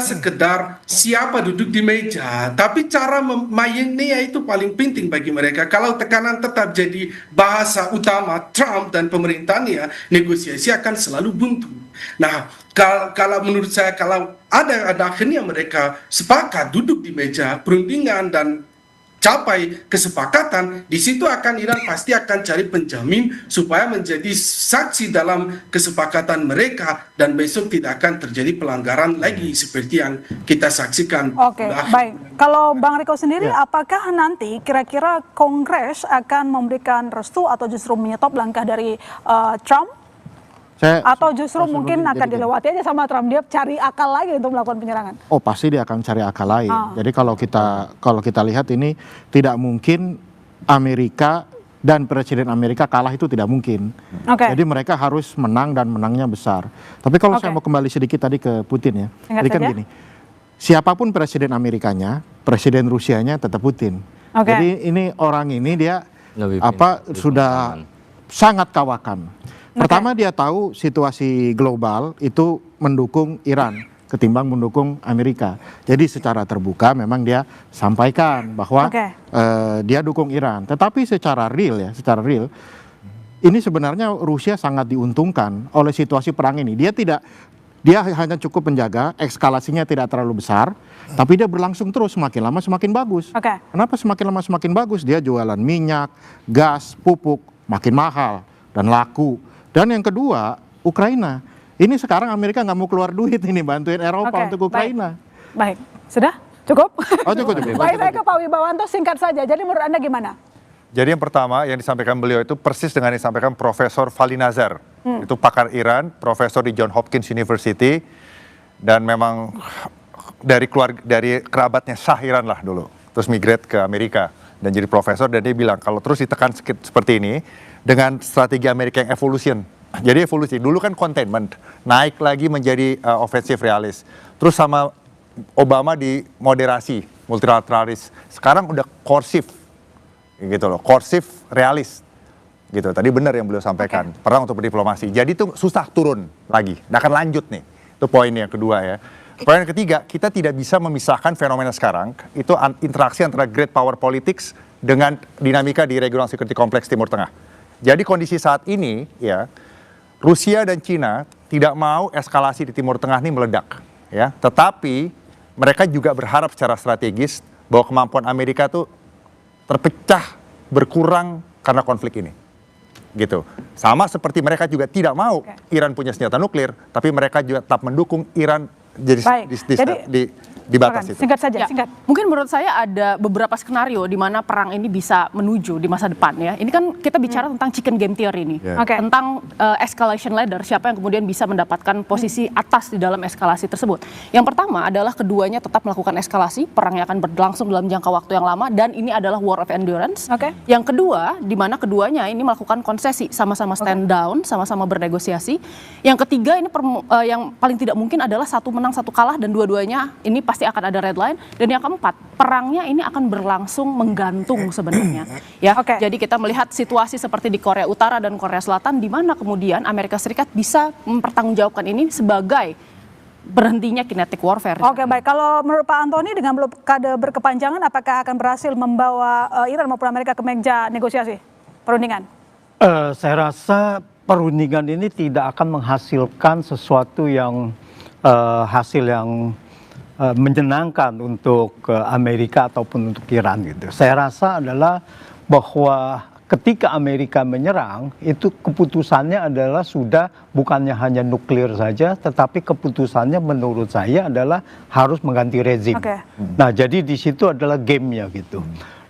sekedar siapa duduk di meja, tapi cara memainnya itu paling penting bagi mereka. Kalau tekanan tetap jadi bahasa utama Trump dan pemerintahnya, negosiasi akan selalu buntu. Nah, kalau menurut saya, kalau ada akhirnya mereka sepakat duduk di meja perundingan dan capai kesepakatan, di situ Iran pasti akan cari penjamin supaya menjadi saksi dalam kesepakatan mereka, dan besok tidak akan terjadi pelanggaran lagi seperti yang kita saksikan. Oke, baik. Kalau Bang Riko sendiri, apakah nanti kira-kira Kongres akan memberikan restu atau justru menyetop langkah dari Trump? Atau justru mungkin akan dilewati aja sama Trump, dia cari akal lagi untuk melakukan penyerangan? Oh, pasti dia akan cari akal lain. Jadi kalau kita lihat ini tidak mungkin Amerika dan Presiden Amerika kalah, itu tidak mungkin. Jadi mereka harus menang dan menangnya besar. Tapi kalau saya mau kembali sedikit tadi ke Putin ya. Jadi kan gini, siapapun Presiden Amerikanya, Presiden Rusianya tetap Putin. Jadi ini orang ini dia sudah sangat kawakan. Pertama, dia tahu situasi global itu mendukung Iran ketimbang mendukung Amerika. Jadi secara terbuka memang dia sampaikan bahwa dia dukung Iran. Tetapi secara real ini sebenarnya Rusia sangat diuntungkan oleh situasi perang ini. Dia hanya cukup menjaga eskalasinya tidak terlalu besar, tapi dia berlangsung terus, semakin lama semakin bagus. Kenapa semakin lama semakin bagus? Dia jualan minyak, gas, pupuk makin mahal dan laku. Dan yang kedua, Ukraina. Ini sekarang Amerika nggak mau keluar duit ini bantuin Eropa untuk Ukraina. Baik, sudah cukup? Oh, cukup. Baik, saya ke Pak Wibawanto, singkat saja. Jadi menurut Anda gimana? Jadi yang pertama yang disampaikan beliau itu persis dengan yang disampaikan Profesor Vali Nazar. Itu pakar Iran, profesor di Johns Hopkins University, dan memang dari kerabatnya Shah Iran lah dulu. Terus migrate ke Amerika dan jadi profesor, dan dia bilang kalau terus ditekan seperti ini, dengan strategi Amerika yang evolution. Jadi evolusi, dulu kan containment, naik lagi menjadi offensive realis. Terus sama Obama di moderasi, multilateralis. Sekarang udah coercive, gitu loh, coercive realis. Gitu, tadi benar yang beliau sampaikan, perang untuk berdiplomasi. Jadi itu susah turun lagi, nah akan lanjut nih. Itu poin yang kedua ya. Poin yang ketiga, kita tidak bisa memisahkan fenomena sekarang, itu interaksi antara great power politics dengan dinamika di regional security complex Timur Tengah. Jadi kondisi saat ini ya, Rusia dan Cina tidak mau eskalasi di Timur Tengah ini meledak ya, tetapi mereka juga berharap secara strategis bahwa kemampuan Amerika tuh terpecah, berkurang karena konflik ini. gitu. Sama seperti mereka juga tidak mau Iran punya senjata nuklir, tapi mereka juga tetap mendukung Iran jadi di batas itu. Singkat saja, Ya, singkat. mungkin menurut saya ada beberapa skenario di mana perang ini bisa menuju di masa depan ya. Ini kan kita bicara tentang chicken game theory ini, tentang escalation ladder, siapa yang kemudian bisa mendapatkan posisi atas di dalam eskalasi tersebut. Yang pertama adalah keduanya tetap melakukan eskalasi, perangnya akan berlangsung dalam jangka waktu yang lama dan ini adalah war of endurance. Yang kedua, di mana keduanya ini melakukan konsesi, sama-sama stand down, sama-sama bernegosiasi. Yang ketiga ini yang paling tidak mungkin adalah satu menang satu kalah dan dua-duanya ini pasti akan ada red line. Dan yang keempat, perangnya ini akan berlangsung menggantung sebenarnya. Ya, jadi kita melihat situasi seperti di Korea Utara dan Korea Selatan, di mana kemudian Amerika Serikat bisa mempertanggungjawabkan ini sebagai berhentinya kinetic warfare. Oke, baik. Kalau menurut Pak Antoni dengan blokade berkepanjangan, apakah akan berhasil membawa Iran maupun Amerika ke meja negosiasi perundingan? Saya rasa perundingan ini tidak akan menghasilkan sesuatu yang hasil yang menyenangkan untuk Amerika ataupun untuk Iran gitu. Saya rasa adalah bahwa ketika Amerika menyerang itu keputusannya adalah sudah bukannya hanya nuklir saja, tetapi keputusannya menurut saya adalah harus mengganti rezim. Nah, jadi di situ adalah gamenya gitu.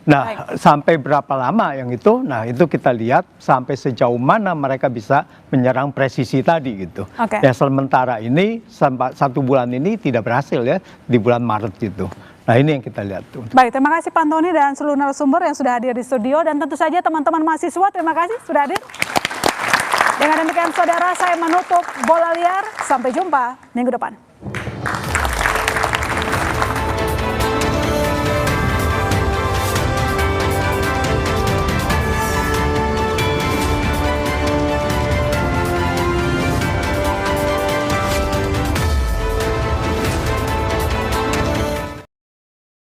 Nah, sampai berapa lama yang itu? Nah, itu kita lihat sampai sejauh mana mereka bisa menyerang presisi tadi gitu. Ya, sementara ini sampai 1 bulan ini tidak berhasil ya di bulan Maret gitu. Nah, ini yang kita lihat tuh. Baik, terima kasih Pak Antoni dan seluruh narasumber yang sudah hadir di studio dan tentu saja teman-teman mahasiswa, terima kasih sudah hadir. Dengan demikian saudara, saya menutup Bola Liar. Sampai jumpa minggu depan.